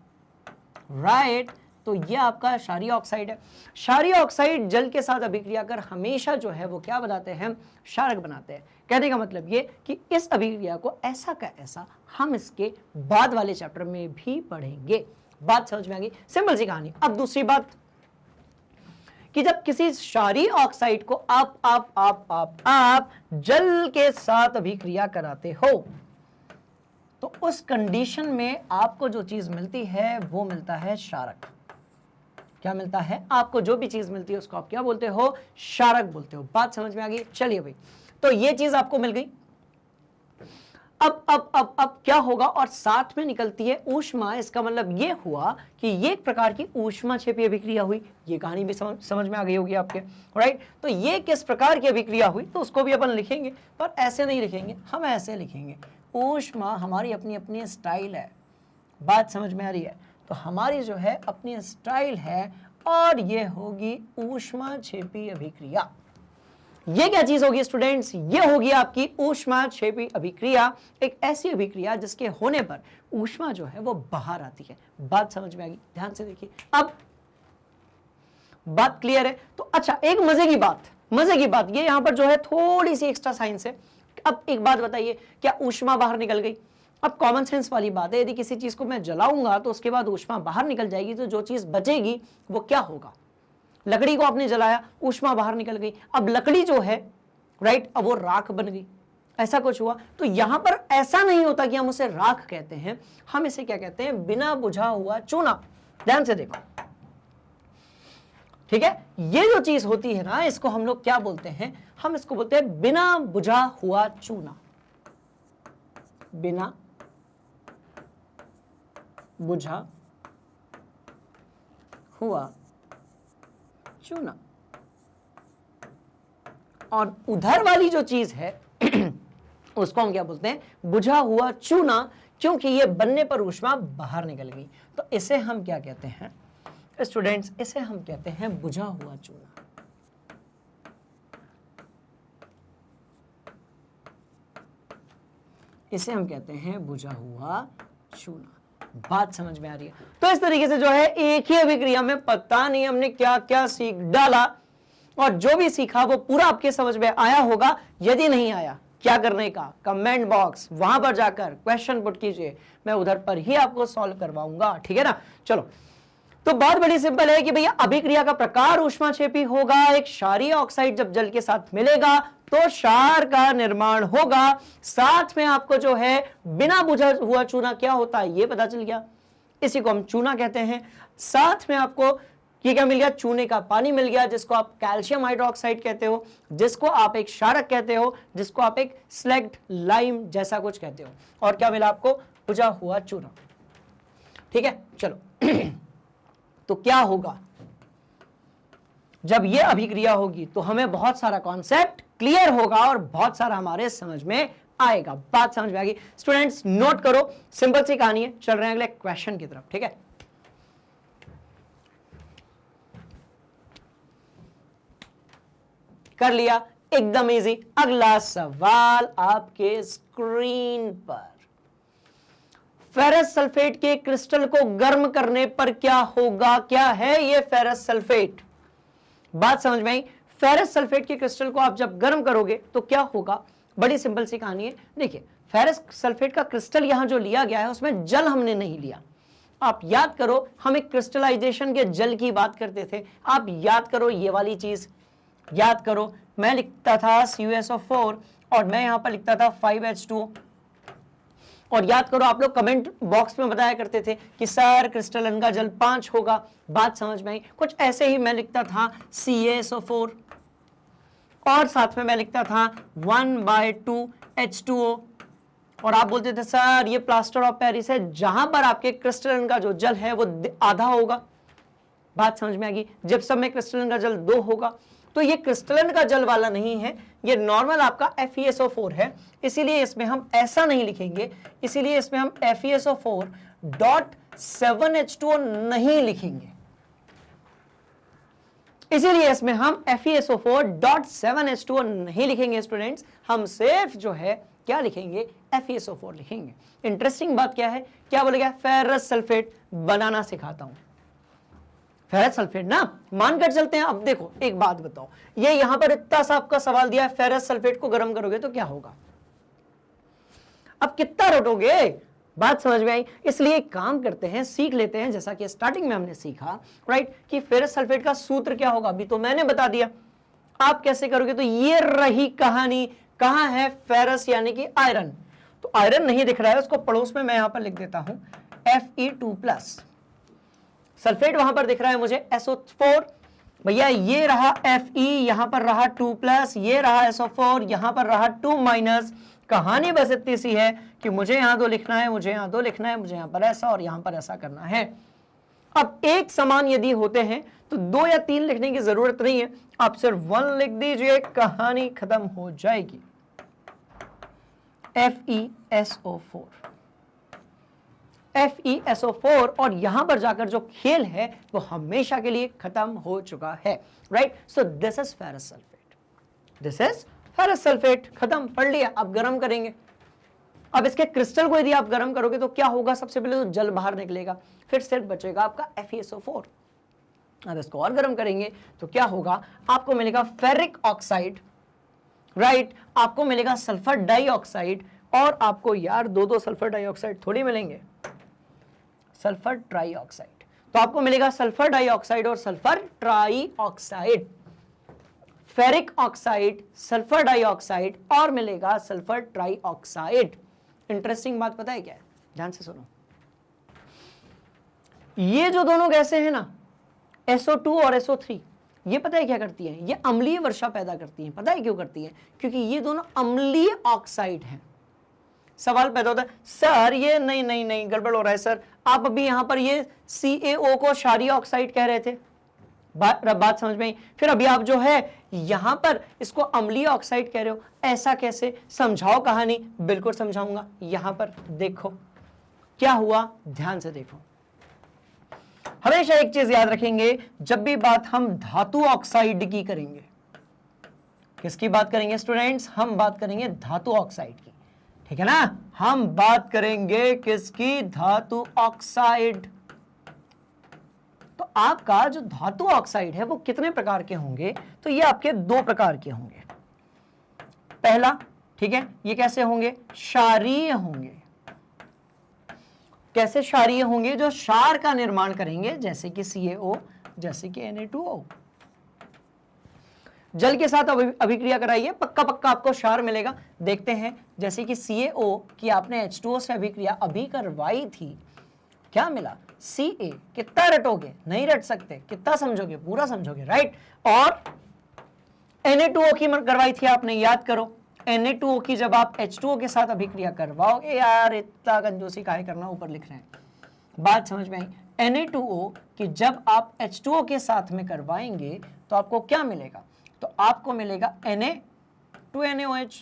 राइट, तो यह आपका क्षारीय ऑक्साइड है। क्षारीय ऑक्साइड जल के साथ अभिक्रिया कर हमेशा जो है वो क्या बनाते हैं, क्षारक बनाते हैं। कहने का मतलब ये कि इस अभिक्रिया को ऐसा का ऐसा हम इसके बाद वाले चैप्टर में भी पढ़ेंगे। बात समझ में आ गई? सिंपल सी कहानी। अब दूसरी बात कि जब किसी क्षारीय ऑक्साइड को आप जल के साथ अभिक्रिया कराते हो, तो उस कंडीशन में आपको जो चीज मिलती है वो मिलता है क्षारक। क्या मिलता है? आपको जो भी चीज मिलती है उसको आप क्या बोलते हो, क्षारक बोलते हो। बात समझ में आ गई? चलिए भाई, तो ये चीज आपको मिल गई। अब क्या होगा, और साथ में निकलती है ऊष्मा। इसका मतलब ये हुआ कि ये एक प्रकार की ऊष्माक्षेपी अभिक्रिया हुई। ये कहानी भी समझ में आ गई होगी आपके, राइट। तो ये किस प्रकार की अभिक्रिया हुई, तो उसको भी अपन लिखेंगे, पर ऐसे नहीं लिखेंगे, हम ऐसे लिखेंगे। ऊष्मा हमारी अपनी अपनी स्टाइल है। बात समझ में आ रही है? तो हमारी जो है अपनी स्टाइल है, और ये होगी ऊष्माक्षेपी अभिक्रिया। ये क्या चीज होगी स्टूडेंट्स? ये होगी आपकी ऊष्माक्षेपी अभिक्रिया, एक ऐसी अभिक्रिया जिसके होने पर ऊष्मा जो है वो बाहर आती है। बात समझ में आ गई? ध्यान से देखिए, अब बात क्लियर है? तो अच्छा, एक मजे की बात ये यहां पर जो है थोड़ी सी एक्स्ट्रा साइंस है। अब एक बात बताइए, क्या ऊष्मा बाहर निकल गई? अब कॉमन सेंस वाली बात है, यदि किसी चीज को मैं जलाऊंगा तो उसके बाद ऊष्मा बाहर निकल जाएगी, तो जो चीज बचेगी वो क्या होगा? लकड़ी को आपने जलाया, ऊष्मा बाहर निकल गई, अब लकड़ी जो है, राइट, अब वो राख बन गई, ऐसा कुछ हुआ। तो यहां पर ऐसा नहीं होता कि हम उसे राख कहते हैं, हम इसे क्या कहते हैं, बिना बुझा हुआ चूना। ध्यान से देखो, ठीक है, ये जो चीज होती है ना, इसको हम लोग क्या बोलते हैं, हम इसको बोलते हैं बिना बुझा हुआ चूना, बिना बुझा हुआ चूना। और उधर वाली जो चीज है उसको हम क्या बोलते हैं, बुझा हुआ चूना, क्योंकि ये बनने पर ऊष्मा बाहर निकल गई। तो इसे हम क्या कहते हैं स्टूडेंट्स, इसे हम कहते हैं बुझा हुआ चूना। इसे हम कहते हैं बुझा हुआ चूना। बात समझ में आ रही है? तो इस तरीके से जो है एक ही अभिक्रिया में पता नहीं हमने क्या क्या सीख डाला, और जो भी सीखा वो पूरा आपके समझ में आया होगा। यदि नहीं आया, क्या करने का, कमेंट बॉक्स वहां पर जाकर क्वेश्चन पुट कीजिए, मैं उधर पर ही आपको सॉल्व करवाऊंगा, ठीक है ना। चलो, तो बात बड़ी सिंपल है कि भैया अभिक्रिया का प्रकार ऊष्माक्षेपी होगा। एक क्षारीय ऑक्साइड जब जल के साथ मिलेगा तो क्षार का निर्माण होगा। साथ में आपको जो है बिना बुझा हुआ चूना क्या होता है ये पता चल गया, इसी को हम चूना कहते हैं। साथ में आपको ये क्या मिल गया, चूने का पानी मिल गया, जिसको आप कैल्शियम हाइड्रोक्साइड कहते हो, जिसको आप एक क्षारक कहते हो, जिसको आप एक स्लैग्ड लाइम जैसा कुछ कहते हो। और क्या मिला आपको, बुझा हुआ चूना, ठीक है। चलो तो क्या होगा जब ये अभिक्रिया होगी, तो हमें बहुत सारा कॉन्सेप्ट क्लियर होगा और बहुत सारा हमारे समझ में आएगा। बात समझ में आ गई स्टूडेंट्स? नोट करो, सिंपल सी कहानी है। चल रहे हैं अगले क्वेश्चन की तरफ, ठीक है। कर लिया, एकदम इजी। अगला सवाल आपके स्क्रीन पर, फेरस सल्फेट के क्रिस्टल को गर्म करने पर क्या होगा? क्या है ये फेरस सल्फेट? बात समझ में आई? फेरस सल्फेट के क्रिस्टल को आप जब गर्म करोगे तो क्या होगा? बड़ी सिंपल सी कहानी है। देखिए, फेरस सल्फेट का क्रिस्टल यहां जो लिया गया है उसमें जल हमने नहीं लिया। आप याद करो, हम एक क्रिस्टलाइजेशन के जल की बात करते थे। आप याद करो ये वाली चीज, याद करो, मैं लिखता था CuSO4 और मैं यहां पर लिखता था 5H2O। और याद करो, आप लोग कमेंट बॉक्स में बताया करते थे कि सर क्रिस्टलन का जल 5 होगा। बात समझ में आई? कुछ ऐसे ही मैं लिखता था CaSO4 और साथ में मैं लिखता था 1/2 H2O। और आप बोलते थे सर ये प्लास्टर ऑफ पेरिस है, जहां पर आपके क्रिस्टलन का जो जल है वो आधा होगा। बात समझ में आ गई? जिप्सम में क्रिस्टलन का जल 2 होगा। तो ये क्रिस्टलन का जल वाला नहीं है, ये नॉर्मल आपका FeSO4 है, इसीलिए इसमें हम ऐसा नहीं लिखेंगे, इसीलिए इसमें हम FeSO4.7H2O नहीं लिखेंगे, इसीलिए इसमें हम FeSO4.7H2O नहीं लिखेंगे स्टूडेंट्स। हम सिर्फ जो है क्या लिखेंगे, FeSO4 लिखेंगे। इंटरेस्टिंग बात क्या है, क्या बोलेगा, फेरस सल्फेट बनाना सिखाता हूं। फेरस सल्फेट ना मानकर चलते हैं। अब देखो एक बात बताओ, ये यहां पर इतना सा आपका सवाल दिया है, फेरस सल्फेट को गर्म करोगे तो क्या होगा? अब कितना रटोगे? बात समझ में आई? इसलिए एक काम करते हैं, सीख लेते हैं, जैसा कि स्टार्टिंग में हमने सीखा, राइट, कि फेरस सल्फेट का सूत्र क्या होगा, अभी तो मैंने बता दिया। आप कैसे करोगे? तो ये रही कहानी। कहां है फेरस यानी कि आयरन? तो आयरन नहीं दिख रहा है, उसको पड़ोस में मैं यहां पर लिख देता हूं Fe2+। सल्फेट वहां पर दिख रहा है मुझे SO4। भैया ये रहा Fe, यहां पर रहा 2+, ये रहा SO4, यहां पर रहा 2-। कहानी बस इतनी सी है कि मुझे यहां 2 लिखना है, मुझे यहां 2 लिखना है, मुझे यहां पर ऐसा और यहां पर ऐसा करना है। अब एक समान यदि होते हैं तो 2 या 3 लिखने की जरूरत नहीं है, आप सिर्फ 1 लिख दीजिए, कहानी खत्म हो जाएगी। FeSO4, FeSO4, और यहां पर जाकर जो खेल है वो हमेशा के लिए खत्म हो चुका है, right. So this is ferrous sulphate, this is ferrous sulphate. खत्म, पढ़ लिया। अब गर्म करेंगे। अब इसके क्रिस्टल को यदि आप गर्म करोगे तो क्या होगा? सबसे पहले तो जल बाहर निकलेगा, फिर सिर्फ बचेगा आपका FeSO4। अब इसको और गर्म करेंगे तो क्या होगा? आपको मिलेगा फेरिक ऑक्साइड, राइट, आपको मिलेगा सल्फर डाइऑक्साइड, और आपको यार 2 सल्फर डाइऑक्साइड थोड़ी मिलेंगे, सल्फर ट्राइऑक्साइड। तो आपको मिलेगा सल्फर डाइऑक्साइड और sulphur trioxide, ferric oxide, sulphur dioxide, और मिलेगा सल्फर ट्राइऑक्साइड। इंटरेस्टिंग बात पता है क्या है? ध्यान से सुनो, ये जो दोनों गैसें हैं ना, SO2 और SO3, ये पता है क्या करती है, ये अम्लीय वर्षा पैदा करती है। पता है क्यों करती है? क्योंकि ये दोनों अम्लीय ऑक्साइड हैं। सवाल पैदा होता है, सर ये नहीं नहीं नहीं गड़बड़ हो रहा है सर, आप अभी यहां पर ये CaO को क्षारीय ऑक्साइड कह रहे थे, बात समझ में आई। फिर अभी आप जो है यहां पर इसको अम्लीय ऑक्साइड कह रहे हो, ऐसा कैसे? समझाओ कहानी। बिल्कुल समझाऊंगा। यहां पर देखो क्या हुआ, ध्यान से देखो। हमेशा एक चीज याद रखेंगे, जब भी बात हम धातु ऑक्साइड की करेंगे, किसकी बात करेंगे स्टूडेंट्स? हम बात करेंगे धातु ऑक्साइड की, ठीक है ना? हम बात करेंगे किसकी? धातु ऑक्साइड। तो आपका जो धातु ऑक्साइड है वो कितने प्रकार के होंगे? तो ये आपके 2 प्रकार के होंगे। पहला, ठीक है, ये कैसे होंगे? क्षारीय होंगे। कैसे क्षारीय होंगे? जो क्षार का निर्माण करेंगे, जैसे कि CaO, जैसे कि Na2O। जल के साथ अभिक्रिया कराइए, पक्का पक्का आपको क्षार मिलेगा। देखते हैं, जैसे कि CaO की आपने H2O से अभिक्रिया अभी करवाई थी, क्या मिला? Ca। कितना रटोगे? नहीं रट सकते। कितना समझोगे? पूरा समझोगे, राइट। और Na2O की करवाई थी आपने, याद करो। Na2O की जब आप H2O के साथ अभिक्रिया करवाओगे, यार इतना कंजूसी काहे करना, ऊपर लिख रहे हैं, बात समझ में आई। Na2O की जब आप H2O के साथ में करवाएंगे तो आपको क्या मिलेगा? तो आपको मिलेगा Na2NaOH,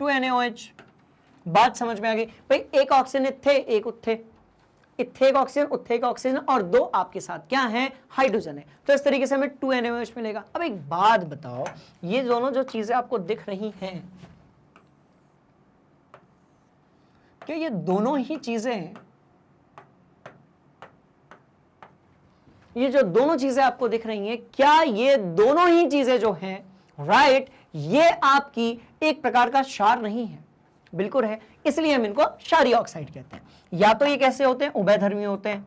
2NaOH। बात समझ में आ गई भाई? एक ऑक्सीजन इत्थे, एक उत्थे, इत्थे एक ऑक्सीजन, उत्थे एक ऑक्सीजन, और 2 आपके साथ क्या है? हाइड्रोजन है। तो इस तरीके से हमें 2NaOH मिलेगा। अब एक बात बताओ, ये दोनों जो चीजें आपको दिख रही हैं, क्या ये दोनों ही चीजें हैं? ये जो दोनों चीजें आपको दिख रही हैं, क्या ये दोनों ही चीजें जो हैं, राइट, ये आपकी एक प्रकार का क्षार नहीं है? बिल्कुल है, इसलिए हम इनको क्षारीय ऑक्साइड कहते हैं। या तो ये कैसे होते हैं? उभयधर्मी होते हैं,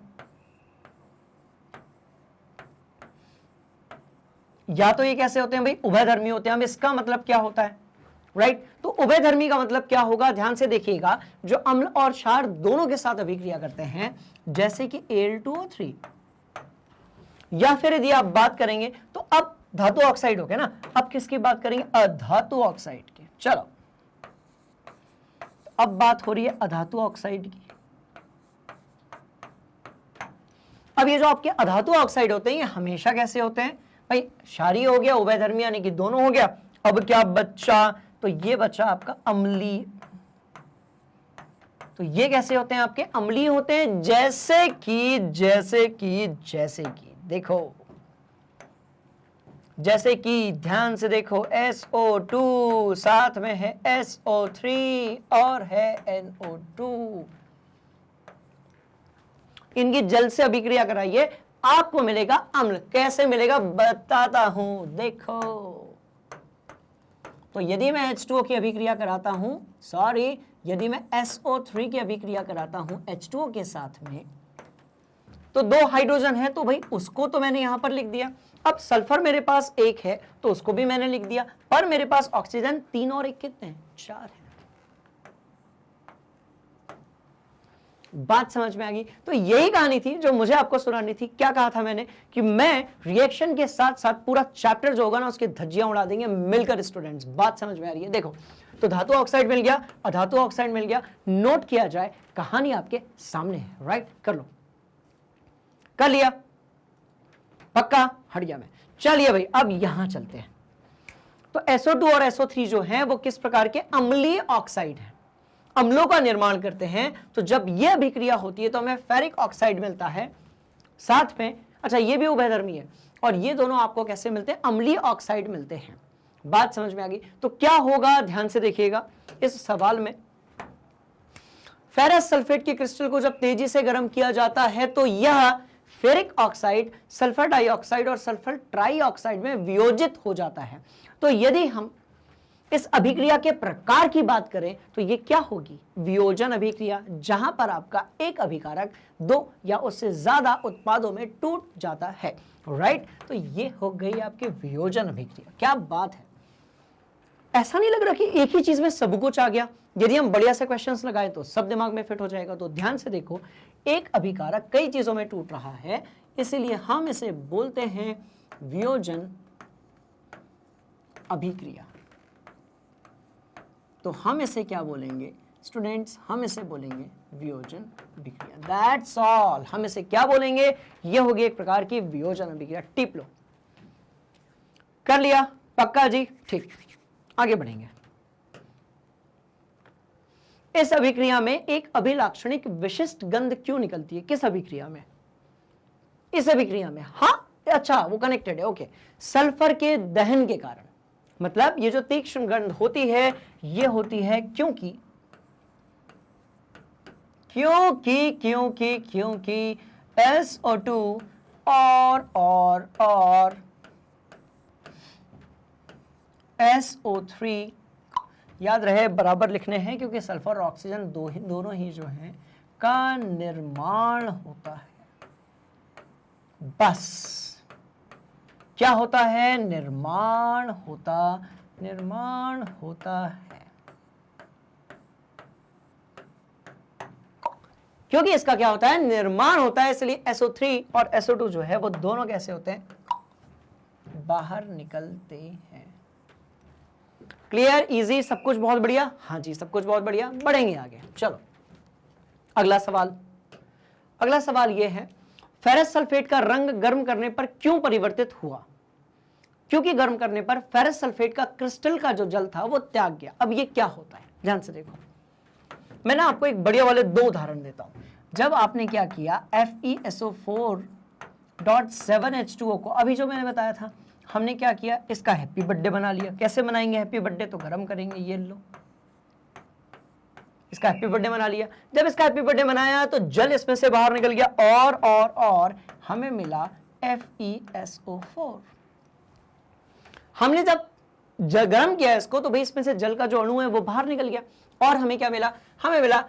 या तो ये कैसे होते हैं भाई? उभयधर्मी होते हैं। हम इसका मतलब क्या होता है, राइट? तो उभयधर्मी का मतलब क्या होगा? ध्यान से देखिएगा, जो अम्ल और क्षार दोनों के साथ अभिक्रिया करते हैं, जैसे कि Al2O3, या फिर यदि आप बात करेंगे तो अब धातु ऑक्साइड हो गया ना, अब किसकी बात करेंगे? अधातु ऑक्साइड की। चलो, अब बात हो रही है अधातु ऑक्साइड की। अब ये जो आपके अधातु ऑक्साइड होते हैं, ये हमेशा कैसे होते हैं भाई? क्षारीय हो गया, उभयधर्मी यानी कि दोनों हो गया। अब क्या बच्चा? तो ये बच्चा आपका अम्लीय। तो ये कैसे होते हैं? आपके अम्लीय होते हैं, जैसे कि देखो, जैसे कि ध्यान से देखो, SO2 साथ में है SO3 और है NO2। इनकी जल से अभिक्रिया कराइए, आपको मिलेगा अम्ल। कैसे मिलेगा? बताता हूं, देखो। तो यदि मैं H2O की अभिक्रिया कराता हूं, सॉरी, यदि मैं SO3 की अभिक्रिया कराता हूं H2O के साथ में, तो 2 हाइड्रोजन है, तो भाई उसको तो मैंने यहां पर लिख दिया। अब सल्फर मेरे पास 1 है, तो उसको भी मैंने लिख दिया। पर मेरे पास ऑक्सीजन 3 और 1 कितने हैं? 4 है। बात समझ में आ गई? तो यही कहानी थी जो मुझे आपको सुनानी थी। क्या कहा था मैंने? कि मैं रिएक्शन के साथ साथ पूरा चैप्टर जो होगा ना, उसकी धज्जियां उड़ा देंगे मिलकर स्टूडेंट्स। बात समझ में आ रही है? देखो, तो धातु ऑक्साइड मिल गया, अधातु ऑक्साइड मिल गया। नोट किया जाए, कहानी आपके सामने है, राइट? कर लो, कर लिया? पक्का? हट गया मैं। चलिए भाई, अब यहां चलते हैं। तो SO2 और SO3 जो हैं वो किस प्रकार के? अम्लीय ऑक्साइड हैं, अम्लों का निर्माण करते हैं। तो जब ये अभिक्रिया होती है तो हमें फेरिक ऑक्साइड मिलता है साथ में। अच्छा, ये भी उभयधर्मी है, और ये दोनों आपको कैसे मिलते हैं? अम्लीय ऑक्साइड मिलते हैं। बात समझ में आ गई? तो क्या होगा, ध्यान से देखिएगा इस सवाल में। फेरस सल्फेट की क्रिस्टल को जब तेजी से गर्म किया जाता है तो यह फेरिक ऑक्साइड सल्फर डाइऑक्साइड और सल्फर ट्राइऑक्साइड में वियोजित हो जाता है। तो यदि हम इस अभिक्रिया के प्रकार की बात करें तो ये क्या होगी? वियोजन अभिक्रिया, जहां पर आपका एक अभिकारक 2 या उससे ज्यादा उत्पादों में टूट जाता है, राइट? तो ये हो गई आपकी वियोजन अभिक्रिया। क्या बात है, ऐसा नहीं लग रहा कि एक ही चीज में सब कुछ आ गया? यदि हम बढ़िया से क्वेश्चंस लगाए तो सब दिमाग में फिट हो जाएगा। तो ध्यान से देखो, एक अभिकारक कई चीजों में टूट रहा है, इसीलिए हम इसे बोलते हैं वियोजन अभिक्रिया। तो हम इसे क्या बोलेंगे स्टूडेंट्स? हम इसे बोलेंगे वियोजन अभिक्रिया। That's all. हम इसे क्या बोलेंगे? ये होगी एक प्रकार की वियोजन अभिक्रिया। टिप लो। कर लिया? पक्का जी? ठीक, आगे बढ़ेंगे। इस अभिक्रिया में एक अभिलाक्षणिक विशिष्ट गंध क्यों निकलती है? किस अभिक्रिया में? इस अभिक्रिया में। हाँ, अच्छा, वो कनेक्टेड है। ओके, सल्फर के दहन के कारण, मतलब ये जो तीक्ष्ण गंध होती है ये होती है क्योंकि SO2 और SO3 याद रहे बराबर लिखने हैं, क्योंकि सल्फर और ऑक्सीजन दोनों ही जो हैं का निर्माण होता है। बस क्या होता है? निर्माण होता है। क्योंकि इसका क्या होता है? निर्माण होता है, इसलिए SO3 और SO2 जो है वो दोनों कैसे होते हैं? बाहर निकलते हैं। क्लियर? इजी? सब कुछ बहुत बढ़िया? हाँ जी, सब कुछ बहुत बढ़िया। बढ़ेंगे आगे। चलो अगला सवाल ये है, फेरस सल्फेट का रंग गर्म करने पर क्यों परिवर्तित हुआ? क्योंकि गर्म करने पर फेरस सल्फेट का क्रिस्टल का जो जल था वो त्याग गया। अब ये क्या होता है? ध्यान से देखो, मैं ना आपको एक बढ़िया वाले 2 उदाहरण देता हूं। जब आपने क्या किया, FeSO4.7H2O को, अभी जो मैंने बताया था, हमने क्या किया, इसका हैप्पी बर्थडे बना लिया। कैसे बनाएंगे हैप्पी बर्थडे? तो गर्म करेंगे। ये लो, इसका हैप्पी बर्थडे बना लिया। जब इसका हैप्पी बर्थडे बनाया तो जल इसमें से बाहर निकल गया और हमें मिला FeSO4। हमने जब गर्म किया इसको तो भाई इसमें से जल का जो अणु है वो बाहर निकल गया और हमें क्या मिला? हमें मिला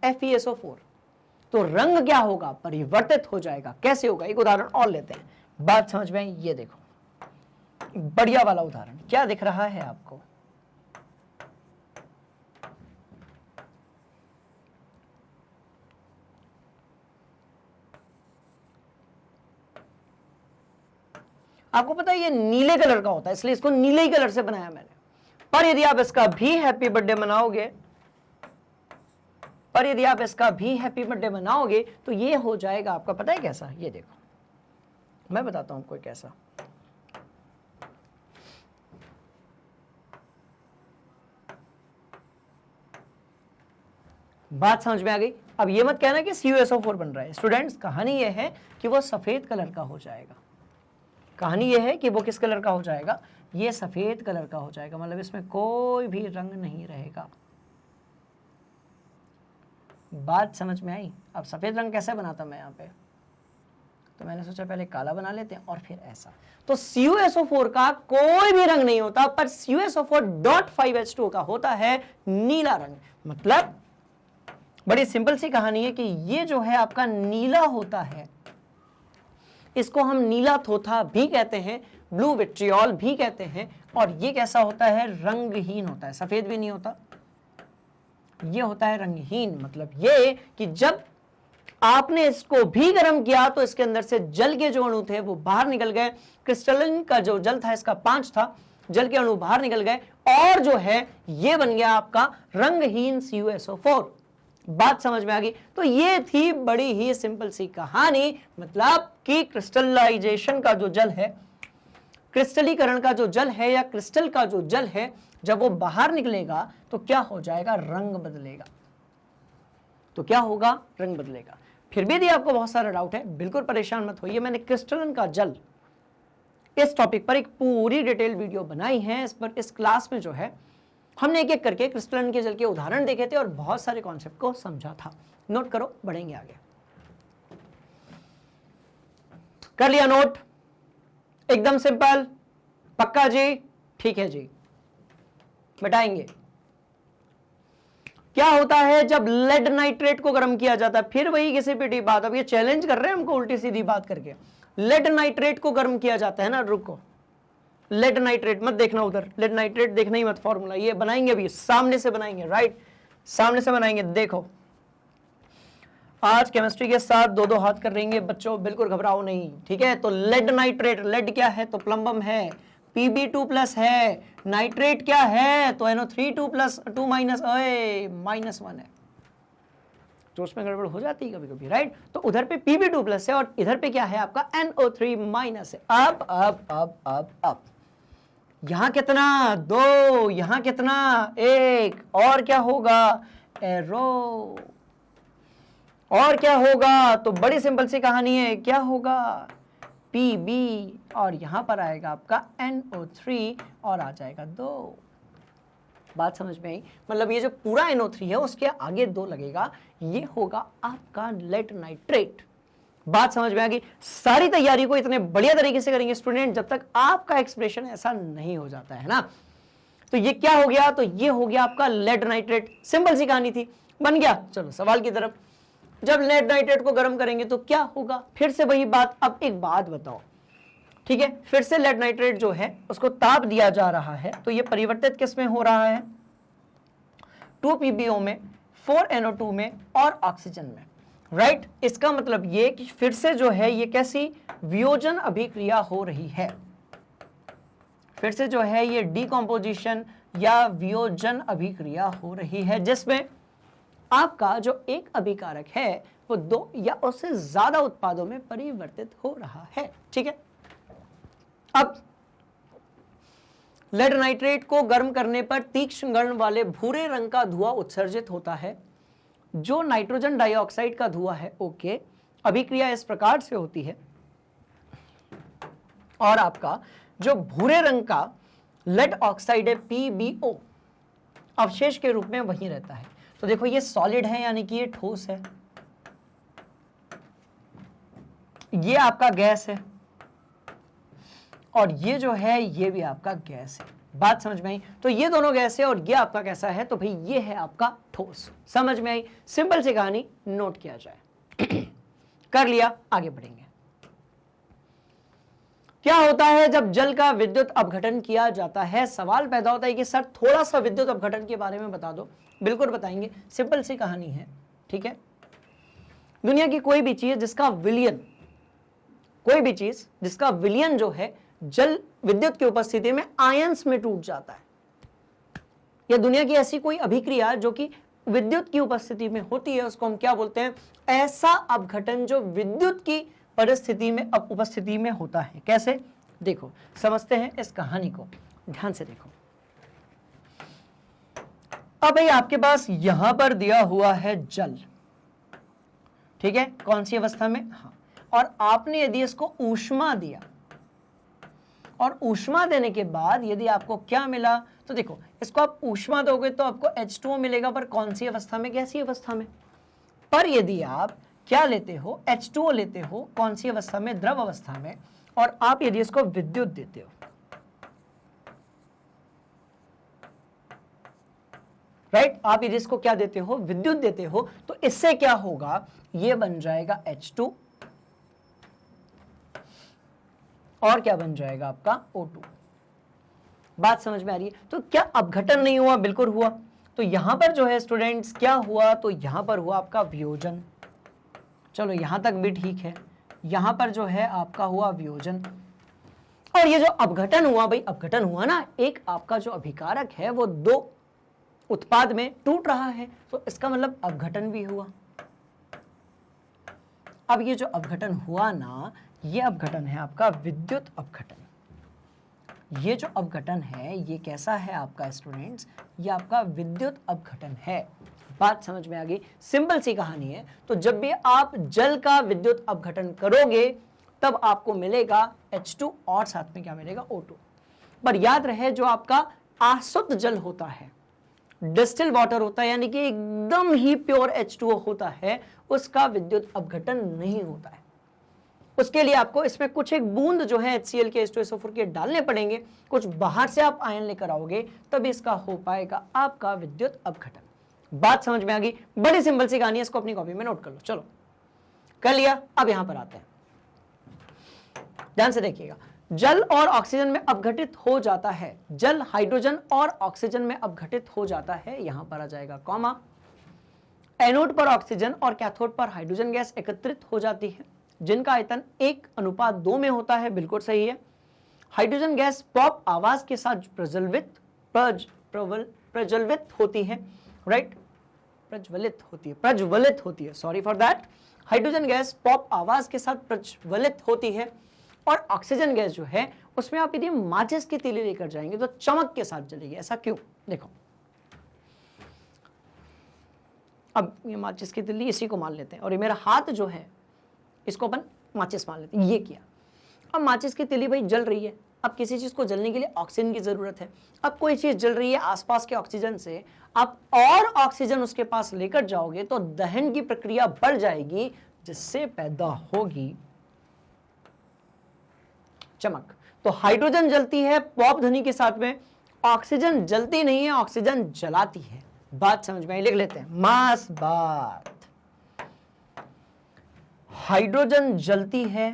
FeSO4। तो रंग क्या होगा? परिवर्तित हो जाएगा। कैसे होगा? एक उदाहरण और लेते हैं, बात समझ में आई? ये देखो बढ़िया वाला उदाहरण। क्या दिख रहा है आपको? आपको पता है ये नीले कलर का होता है, इसलिए इसको नीले ही कलर से बनाया मैंने। पर यदि आप इसका भी हैप्पी बर्थडे मनाओगे, तो ये हो जाएगा आपका, पता है कैसा? ये देखो, मैं बताता हूं आपको कैसा। बात समझ में आ गई? अब ये मत कहना कि CuSO4 बन रहा है। स्टूडेंट्स, कहानी ये है कि वो सफेद कलर का हो जाएगा। कहानी ये है कि वो किस कलर का हो जाएगा? ये सफेद कलर का हो जाएगा, मतलब इसमें कोई भी रंग नहीं रहेगा। बात समझ में आई? अब सफेद रंग कैसे बनाता मैं यहाँ पे? तो मैंने सोचा पहले काला बना लेते हैं और फिर ऐसा। तो CuSO4 का कोई भी रंग नहीं होता, पर CuSO4.5H2O का होता है नीला रंग। मतलब बड़ी सिंपल सी कहानी है कि ये जो है आपका नीला होता है, इसको हम नीला थोथा भी कहते हैं, ब्लू विट्रियोल भी कहते हैं। और ये कैसा होता है? रंगहीन होता है, सफेद भी नहीं होता, ये होता है रंगहीन। मतलब ये कि जब आपने इसको भी गर्म किया तो इसके अंदर से जल के जो अणु थे वो बाहर निकल गए। क्रिस्टलिन का जो जल था, इसका 5 था, जल के अणु बाहर निकल गए और जो है ये बन गया आपका रंगहीन CuSO4। बात समझ में आ गई? तो ये थी बड़ी ही सिंपल सी कहानी। मतलब कि क्रिस्टलाइजेशन का जो जल है, क्रिस्टलीकरण का जो जल है या क्रिस्टल का जो जल है, जब वो बाहर निकलेगा तो क्या हो जाएगा? रंग बदलेगा। तो क्या होगा? रंग बदलेगा। फिर भी यदि आपको बहुत सारा डाउट है, बिल्कुल परेशान मत होइए। मैंने क्रिस्टलन का जल इस टॉपिक पर एक पूरी डिटेल वीडियो बनाई है। इस पर इस क्लास में जो है हमने एक एक करके क्रिस्टलन के जल के उदाहरण देखे थे और बहुत सारे कॉन्सेप्ट को समझा था। नोट करो, बढ़ेंगे आगे। कर लिया नोट? एकदम सिंपल? पक्का जी? ठीक है जी, बताएंगे क्या होता है जब लेड नाइट्रेट को गर्म किया जाता है। फिर वही किसी पिटी बात, अब ये चैलेंज कर रहे हैं हमको उल्टी सीधी बात करके। लेड नाइट्रेट को गर्म किया जाता है ना, रुको, लेड नाइट्रेट मत देखना उधर, लेड नाइट्रेट देखना ही मत, फॉर्मूला ये बनाएंगे अभी, सामने से बनाएंगे, राइट, सामने से बनाएंगे। देखो आज केमिस्ट्री के साथ दो दो हाथ कर रहेंगे बच्चों, बिल्कुल घबराओ नहीं, ठीक है। तो लेड नाइट्रेट, लेड क्या है तो प्लम्बम है, Pb2+ है, नाइट्रेट क्या है तो NO3 2 माइनस -1 है, तो उसमें गड़बड़ हो जाती है कभी कभी, राइट। तो उधर पे Pb2+ है और इधर पे क्या है आपका NO3- है। अब यहां कितना 2, यहां कितना 1, और क्या होगा एरो, और क्या होगा तो बड़ी सिंपल सी कहानी है, क्या होगा Pb और यहां पर आएगा आपका NO3 और आ जाएगा 2। बात समझ में आई, मतलब ये जो पूरा NO3 है उसके आगे 2 लगेगा, ये होगा आपका लेड नाइट्रेट। बात समझ में आ गई। सारी तैयारी को इतने बढ़िया तरीके से करेंगे स्टूडेंट जब तक आपका एक्सप्रेशन ऐसा नहीं हो जाता है ना। तो ये क्या हो गया, तो ये हो गया आपका लेड नाइट्रेट, सिंपल सी कहानी थी, बन गया। चलो सवाल की तरफ, जब लेड नाइट्रेट को गर्म करेंगे तो क्या होगा, फिर से वही बात। अब एक बात बताओ, ठीक है, फिर से लेड नाइट्रेट जो है उसको ताप दिया जा रहा है, तो ये परिवर्तित किस में हो रहा है 2PbO में, 4NO2 में और ऑक्सीजन में, राइट। इसका मतलब ये कि फिर से जो है ये कैसी वियोजन अभिक्रिया हो रही है, फिर से जो है ये डिकम्पोजिशन या वियोजन अभिक्रिया हो रही है, जिसमें आपका जो एक अभिकारक है वो 2 या उससे ज्यादा उत्पादों में परिवर्तित हो रहा है, ठीक है। अब लेड नाइट्रेट को गर्म करने पर तीक्ष्ण गण वाले भूरे रंग का धुआं उत्सर्जित होता है, जो नाइट्रोजन डाइऑक्साइड का धुआं है। ओके, अभिक्रिया इस प्रकार से होती है और आपका जो भूरे रंग का लेड ऑक्साइड है PbO अवशेष के रूप में वहीं रहता है। तो देखो ये सॉलिड है यानी कि ये ठोस है, ये आपका गैस है और ये जो है ये भी आपका गैस है। बात समझ में आई, तो ये दोनों गैस है और ये आपका कैसा है तो भाई ये है आपका ठोस। समझ में आई, सिंपल सी कहानी नोट किया जाए। कर लिया, आगे बढ़ेंगे। क्या होता है जब जल का विद्युत अपघटन किया जाता है, सवाल पैदा होता है कि सर थोड़ा सा विद्युत अपघटन के बारे में बता दो। बिल्कुल बताएंगे, सिंपल सी कहानी है, ठीक है। दुनिया की कोई भी चीज जिसका विलयन, कोई भी चीज जिसका विलयन जो है जल विद्युत की उपस्थिति में आयंस में टूट जाता है, या दुनिया की ऐसी कोई अभिक्रिया जो कि विद्युत की उपस्थिति में होती है, उसको हम क्या बोलते हैं, ऐसा अपघटन जो विद्युत की परिस्थिति में उपस्थिति में होता है। कैसे, देखो समझते हैं इस कहानी को, ध्यान से देखो। अब भाई आपके पास यहां पर दिया हुआ है जल, ठीक है, कौन सी अवस्था में, हाँ, और आपने यदि इसको ऊष्मा दिया और ऊष्मा देने के बाद यदि आपको क्या मिला, तो देखो इसको आप ऊष्मा दोगे तो आपको H2O मिलेगा, पर कौन सी अवस्था में, गैसीय अवस्था में। पर यदि आप क्या लेते हो, H2O लेते हो, कौन सी अवस्था में, द्रव अवस्था में, और आप यदि इसको विद्युत देते हो, राइट, आप यदि इसको क्या देते हो, विद्युत देते हो, तो इससे क्या होगा, ये बन जाएगा H2 और क्या बन जाएगा आपका O2। बात समझ में आ रही है। तो क्या अपघटन नहीं हुआ, बिल्कुल हुआ। तो यहां पर जो है स्टूडेंट्स क्या हुआ, तो यहां पर हुआ आपका वियोजन। चलो यहां तक भी ठीक है, यहां पर जो है आपका हुआ वियोजन। और ये जो अपघटन हुआ, भाई अपघटन हुआ ना, एक आपका जो अभिकारक है वो 2 उत्पाद में टूट रहा है, तो इसका मतलब अपघटन भी हुआ। अब ये जो अपघटन हुआ ना, ये अपघटन है आपका विद्युत अपघटन। ये जो अपघटन है ये कैसा है आपका स्टूडेंट्स, ये आपका विद्युत अपघटन है। बात समझ में आ गई, सिंपल सी कहानी है। तो जब भी आप जल का विद्युत अपघटन करोगे तब आपको मिलेगा H2 और साथ में क्या मिलेगा, O2। पर याद रहे जो आपका आसुत जल होता है, डिस्टिल वाटर होता है, यानी कि एकदम ही प्योर H2O होता है, उसका विद्युत अपघटन नहीं होता है। उसके लिए आपको इसमें कुछ एक बूंद जो है HCl के H2SO4 के डालने पड़ेंगे, कुछ बाहर से आप आयन लेकर आओगे, तब इसका हो पाएगा आपका विद्युत अपघटन। बात समझ में आ गई, बड़ी सिंपल सी कहानी है, इसको अपनी कॉपी में नोट कर लो। चलो कर लिया, अब यहां पर आते हैं, ध्यान से देखिएगा। जल और ऑक्सीजन में अपघटित हो जाता है, जल हाइड्रोजन और ऑक्सीजन में अपघटित हो जाता है, यहां पर आ जाएगा कॉमा। एनोड पर ऑक्सीजन और कैथोड पर हाइड्रोजन गैस एकत्रित हो जाती है, जिनका आयतन 1:2 में होता है, बिल्कुल सही है। हाइड्रोजन गैस पॉप आवाज के साथ प्रज्वलित होती है, राइट, प्रज्वलित होती है, sorry for that. Hydrogen gas pop आवाज के साथ प्रज्वलित होती है, और ऑक्सीजन गैस जो है उसमें आप यदि माचिस की तीली लेकर जाएंगे तो चमक के साथ जलेगी। ऐसा क्यों? देखो, अब ये माचिस की तीली, इसी को मान लेते हैं, और ये मेरा हाथ जो है इसको अपन माचिस मान लेते हैं, ये किया। अब माचिस की तीली भाई जल रही है, अब किसी चीज को जलने के लिए ऑक्सीजन की जरूरत है। अब कोई चीज जल रही है आसपास के ऑक्सीजन से, आप और ऑक्सीजन उसके पास लेकर जाओगे तो दहन की प्रक्रिया बढ़ जाएगी, जिससे पैदा होगी चमक। तो हाइड्रोजन जलती है पॉप ध्वनि के साथ में, ऑक्सीजन जलती नहीं है, ऑक्सीजन जलाती है। बात समझ में आई? लिख लेते हैं, मास बात। हाइड्रोजन जलती है,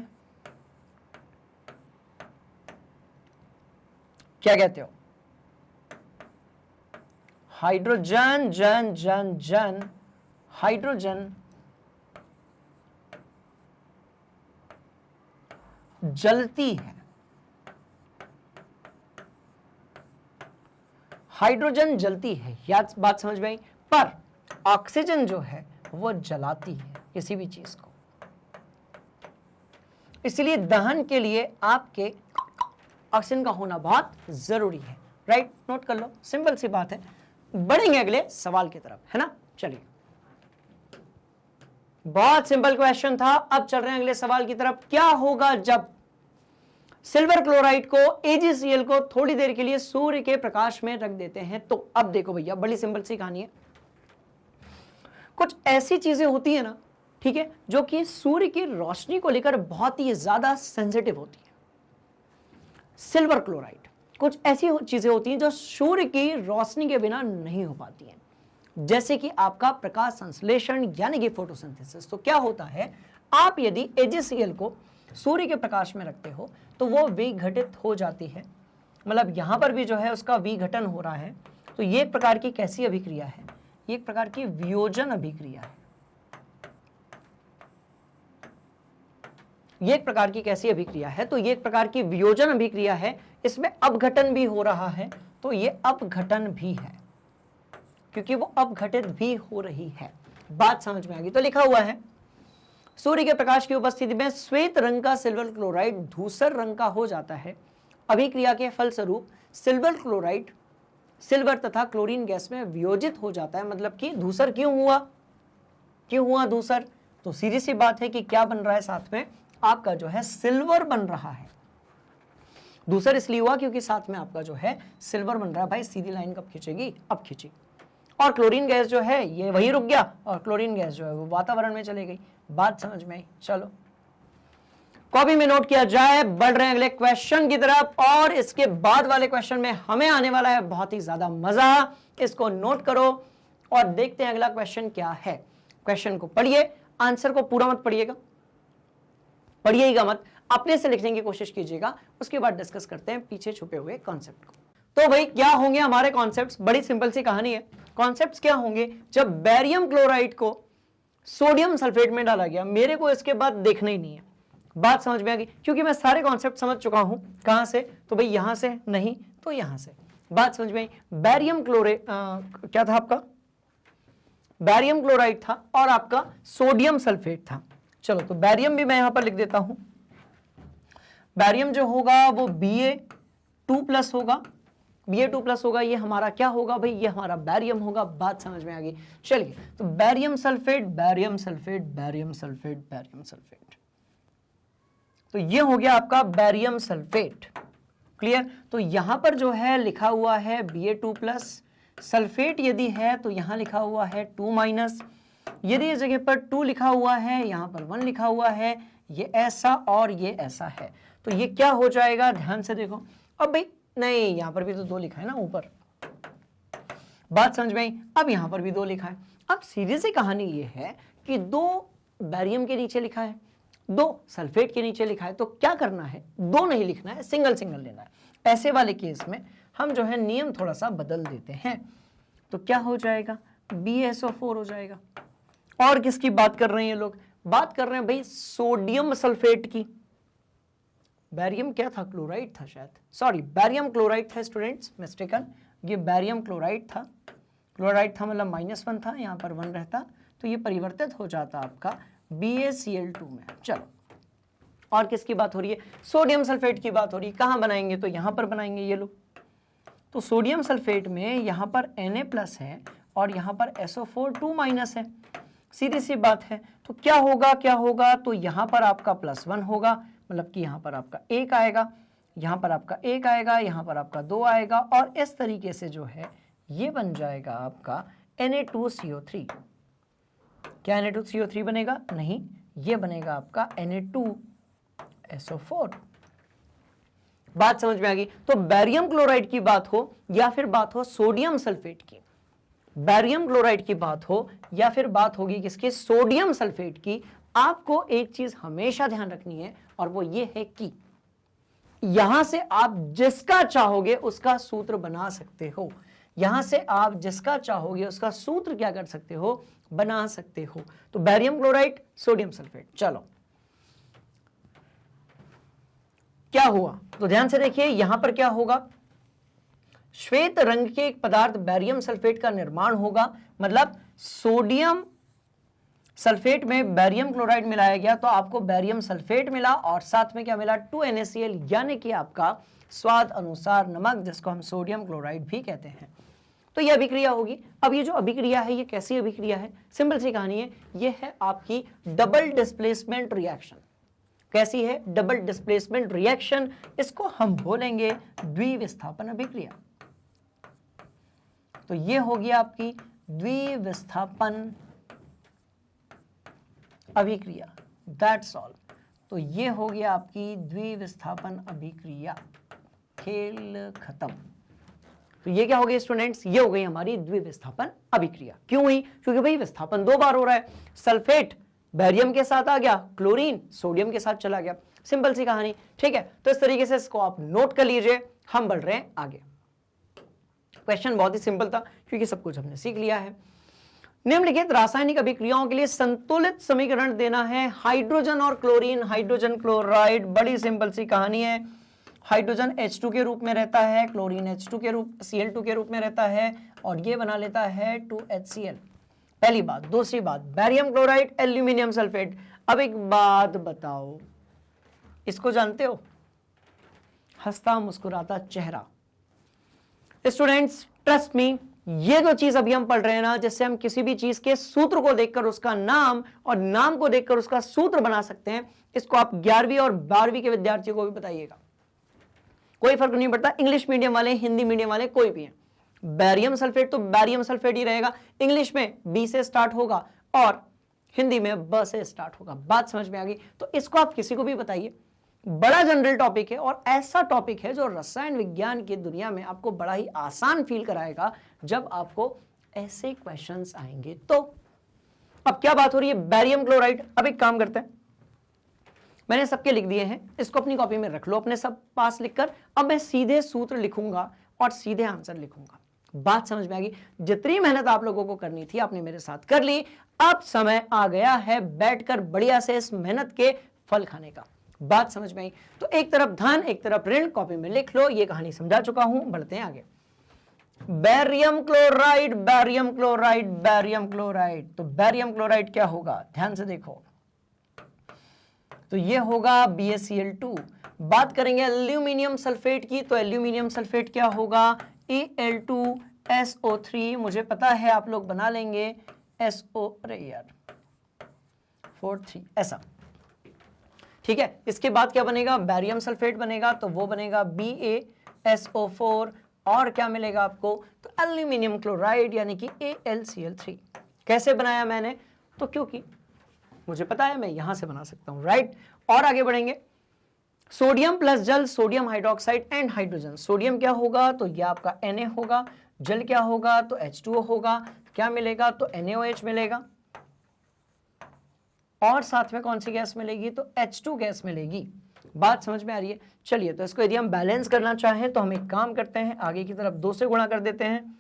क्या कहते हो? हाइड्रोजन जन जन जन हाइड्रोजन जलती है, हाइड्रोजन जलती है, याद बात समझ में आई। पर ऑक्सीजन जो है वो जलाती है किसी भी चीज को। इसलिए दहन के लिए आपके ऑक्सीजन का होना बहुत जरूरी है, राइट, नोट कर लो, सिंपल सी बात है। बढ़ेंगे अगले सवाल की तरफ, है ना। चलिए, बहुत सिंपल क्वेश्चन था, अब चल रहे हैं अगले सवाल की तरफ। क्या होगा जब सिल्वर क्लोराइड को, AgCl को थोड़ी देर के लिए सूर्य के प्रकाश में रख देते हैं? तो अब देखो भैया, बड़ी सिंपल सी कहानी है। कुछ ऐसी चीजें होती है ना, ठीक है, जो कि सूर्य की रोशनी को लेकर बहुत ही ज्यादा सेंसिटिव होती है। सिल्वर क्लोराइड, कुछ ऐसी चीजें होती हैं जो सूर्य की रोशनी के बिना नहीं हो पाती हैं, जैसे कि आपका प्रकाश संश्लेषण यानी कि फोटोसिंथेसिस। तो क्या होता है, आप यदि AgCl को सूर्य के प्रकाश में रखते हो तो वो विघटित हो जाती है, मतलब यहां पर भी जो है उसका विघटन हो रहा है। तो ये एक प्रकार की कैसी अभिक्रिया है? ये एक प्रकार की वियोजन अभिक्रिया है। ये एक प्रकार की कैसी अभिक्रिया है? तो ये एक प्रकार की वियोजन अभिक्रिया है, इसमें अपघटन भी हो रहा है, तो ये अपघटन भी है, क्योंकि वो अपघटित भी हो रही है। बात समझ में आ गई? तो लिखा हुआ है, सूर्य के प्रकाश की उपस्थिति में श्वेत रंग का सिल्वर क्लोराइड धूसर रंग का हो जाता है। अभिक्रिया के फलस्वरूप सिल्वर क्लोराइड सिल्वर तथा क्लोरीन गैस में वियोजित हो जाता है। मतलब कि धूसर क्यों हुआ? क्यों हुआ धूसर? तो सीधी सी बात है कि क्या बन रहा है, साथ में आपका जो है सिल्वर बन रहा है। धूसर इसलिए हुआ क्योंकि साथ में आपका जो है सिल्वर बन रहा है। भाई सीधी लाइन कब खींचेगी? अब खींची। और क्लोरीन गैस जो है ये वहीं रुक गया, और क्लोरीन गैस जो है वो वातावरण में चली गई। बात समझ में आई? चलो कॉपी में नोट किया जाए। बढ़ रहे हैं अगले क्वेश्चन की तरफ, और इसके बाद वाले क्वेश्चन में हमें आने वाला है बहुत ही ज्यादा मजा। इसको नोट करो और देखते हैं अगला क्वेश्चन क्या है। क्वेश्चन को पढ़िए, आंसर को पूरा मत पढ़िएगा, पढ़िएगा मत, अपने से लिखने की कोशिश कीजिएगा। उसके बाद डिस्कस करते हैं पीछे छुपे हुए कॉन्सेप्ट को। तो भाई क्या होंगे हमारे कॉन्सेप्ट्स? बड़ी सिंपल सी कहानी है। कॉन्सेप्ट्स क्या होंगे? जब बेरियम क्लोराइड को सोडियम सल्फेट में डाला गया, मेरे को इसके बाद देखना ही नहीं है। बात समझ में आ गई? क्योंकि मैं सारे कॉन्सेप्ट समझ चुका हूं। कहां से? तो भाई यहां से नहीं तो यहां से। बात समझ में आई? बेरियम क्लोराइड क्या था आपका? बेरियम क्लोराइड था और आपका सोडियम सल्फेट था। चलो तो बेरियम भी मैं यहां पर लिख देता हूं। बेरियम जो होगा वो Ba2+ होगा, Ba2+ होगा। ये हमारा क्या होगा भाई? ये हमारा बेरियम होगा। बात समझ में आ गई? चलिए तो barium sulphate, barium sulphate, barium sulphate, barium sulphate, तो ये हो गया आपका बेरियम सल्फेट। क्लियर? तो यहां पर जो है लिखा हुआ है Ba2+, सल्फेट यदि है तो यहां लिखा हुआ है 2-, यदि इस जगह पर 2 लिखा हुआ है, यहां पर 1 लिखा हुआ है, ये ऐसा और ये ऐसा है, तो ये क्या हो जाएगा? ध्यान से देखो। अब भाई नहीं, यहां पर भी तो 2 लिखा है ना ऊपर। बात समझ में आई? अब यहां पर भी 2 लिखा है। अब सीधी सी कहानी ये है कि 2 बेरियम के नीचे लिखा है, दो सल्फेट के नीचे लिखा है, तो क्या करना है, दो नहीं लिखना है, सिंगल सिंगल लेना है। ऐसे वाले केस में हम जो है नियम थोड़ा सा बदल देते हैं, तो क्या हो जाएगा, BSO4 हो जाएगा। और किसकी बात कर रहे हैं ये लोग, बात कर रहे हैं भाई सोडियम सल्फेट की। बैरियम क्या था, क्लोराइड था शायद, सॉरी बैरियम क्लोराइड था स्टूडेंट्स, मिस्टेकन, ये बैरियम क्लोराइड था। क्लोराइड था मतलब -1 था, यहाँ पर 1 रहता तो ये परिवर्तित हो जाता आपका BaCl2 में। चलो, और किसकी बात हो रही है, सोडियम सल्फेट की बात हो रही है। कहाँ बनाएंगे, तो यहाँ पर बनाएंगे ये लोग। तो सोडियम सल्फेट में यहाँ पर Na+ है और यहाँ पर SO4 2- है, सीधी सी बात है। तो क्या होगा, तो यहाँ पर आपका +1 होगा, मतलब कि यहाँ पर आपका 1 आएगा, यहाँ पर आपका 1 आएगा, यहाँ पर आपका 2 आएगा, और इस तरीके से जो है ये बन जाएगा आपका Na2CO3। क्या Na2CO3 बनेगा, नहीं, ये बनेगा आपका Na2SO4। बात समझ में आ गई। तो बैरियम क्लोराइड की बात हो या फिर बात हो सोडियम सल्फेट की, बैरियम क्लोराइड की बात हो या फिर बात होगी किसके, सोडियम सल्फेट की, आपको एक चीज हमेशा ध्यान रखनी है, और वो ये है कि यहां से आप जिसका चाहोगे उसका सूत्र बना सकते हो, यहां से आप जिसका चाहोगे उसका सूत्र क्या कर सकते हो, बना सकते हो। तो बैरियम क्लोराइड, सोडियम सल्फेट। चलो क्या हुआ, तो ध्यान से देखिए, यहां पर क्या होगा, श्वेत रंग के एक पदार्थ बैरियम सल्फेट का निर्माण होगा, मतलब सोडियम सल्फेट में बैरियम क्लोराइड मिलाया गया तो आपको बैरियम सल्फेट मिला, और साथ में क्या मिला, 2NaCl, यानी कि आपका स्वाद अनुसार नमक, जिसको हम सोडियम क्लोराइड भी कहते हैं। तो यह अभिक्रिया होगी। अब ये जो अभिक्रिया है ये कैसी अभिक्रिया है, सिंपल सी कहानी है, ये है आपकी डबल डिस्प्लेसमेंट रिएक्शन। कैसी है, डबल डिस्प्लेसमेंट रिएक्शन, इसको हम बोलेंगे द्विविस्थापन अभिक्रिया। तो ये होगी आपकी द्विविस्थापन अभिक्रिया, दैट्स ऑल। तो ये हो गया आपकी द्विविस्थापन अभिक्रिया, खेल खत्म। तो ये क्या हो गया स्टूडेंट्स, ये हो गई हमारी द्विविस्थापन अभिक्रिया। क्यों हुई, क्योंकि भाई विस्थापन 2 बार हो रहा है, सल्फेट बैरियम के साथ आ गया, क्लोरीन सोडियम के साथ चला गया, सिंपल सी कहानी, ठीक है। तो इस तरीके से इसको आप नोट कर लीजिए, हम बढ़ रहे हैं आगे। क्वेश्चन बहुत ही सिंपल था क्योंकि सब कुछ हमने सीख लिया है। निम्नलिखित रासायनिक अभिक्रियाओं के लिए संतुलित समीकरण देना है, हाइड्रोजन और क्लोरीन, हाइड्रोजन क्लोराइड, बड़ी सिंपल सी कहानी है। हाइड्रोजन H2 के रूप में रहता है, क्लोरीन H2 के रूप Cl2 के रूप में रहता है, और ये बना लेता है 2HCl। पहली बात। दूसरी बात, बैरियम क्लोराइड, एल्यूमिनियम सल्फेट। अब एक बात बताओ, इसको जानते हो, हंसता मुस्कुराता चेहरा। स्टूडेंट्स ट्रस्ट मी, ये जो चीज अभी हम पढ़ रहे हैं ना, जिससे हम किसी भी चीज के सूत्र को देखकर उसका नाम और नाम को देखकर उसका सूत्र बना सकते हैं, इसको आप 11वीं और 12वीं के विद्यार्थियों को भी बताइएगा। कोई फर्क नहीं पड़ता, इंग्लिश मीडियम वाले, हिंदी मीडियम वाले, कोई भी है। बैरियम सल्फेट तो बैरियम सल्फेट ही रहेगा, इंग्लिश में बी से स्टार्ट होगा और हिंदी में ब से स्टार्ट होगा। बात समझ में आ गई। तो इसको आप किसी को भी बताइए, बड़ा जनरल टॉपिक है और ऐसा टॉपिक है जो रसायन विज्ञान की दुनिया में आपको बड़ा ही आसान फील कराएगा जब आपको ऐसे क्वेश्चंस आएंगे। तो अब क्या बात हो रही है, बैरियम क्लोराइड। अब एक काम करते हैं, मैंने सबके लिख दिए हैं, इसको अपनी कॉपी में रख लो अपने सब पास लिखकर। अब मैं सीधे सूत्र लिखूंगा और सीधे आंसर लिखूंगा। बात समझ में आ गई। जितनी मेहनत आप लोगों को करनी थी आपने मेरे साथ कर ली, अब समय आ गया है बैठकर बढ़िया से इस मेहनत के फल खाने का। बात समझ में आई। तो एक तरफ धन एक तरफ ऋण, कॉपी में लिख लो, ये कहानी समझा चुका हूं, बढ़ते हैं आगे। Barium chloride, barium chloride, barium chloride. तो बैरियम क्लोराइड क्या होगा, ध्यान से देखो, तो ये होगा BaCl2। बात करेंगे एल्यूमिनियम सल्फेट की, तो एल्यूमिनियम सल्फेट क्या होगा, Al2SO3। मुझे पता है आप लोग बना लेंगे SO, अरे यार 4,3 ऐसा, ठीक है। इसके बाद क्या बनेगा, बैरियम सल्फेट बनेगा, तो वो बनेगा BaSO4, और क्या मिलेगा आपको, तो एल्यूमिनियम क्लोराइड यानी कि AlCl3। कैसे बनाया मैंने, तो क्योंकि मुझे पता है मैं यहां से बना सकता हूं, राइट। और आगे बढ़ेंगे, सोडियम प्लस जल, sodium hydroxide and hydrogen. Sodium क्या होगा, तो यह आपका Na होगा, जल क्या होगा, तो H2O होगा, क्या मिलेगा, तो NaOH मिलेगा। और साथ में कौन सी गैस मिलेगी, तो H2 गैस मिलेगी। बात समझ में आ रही है। चलिए, तो इसको यदि हम बैलेंस करना चाहें तो हम एक काम करते हैं, आगे की तरफ 2 से गुणा कर देते हैं,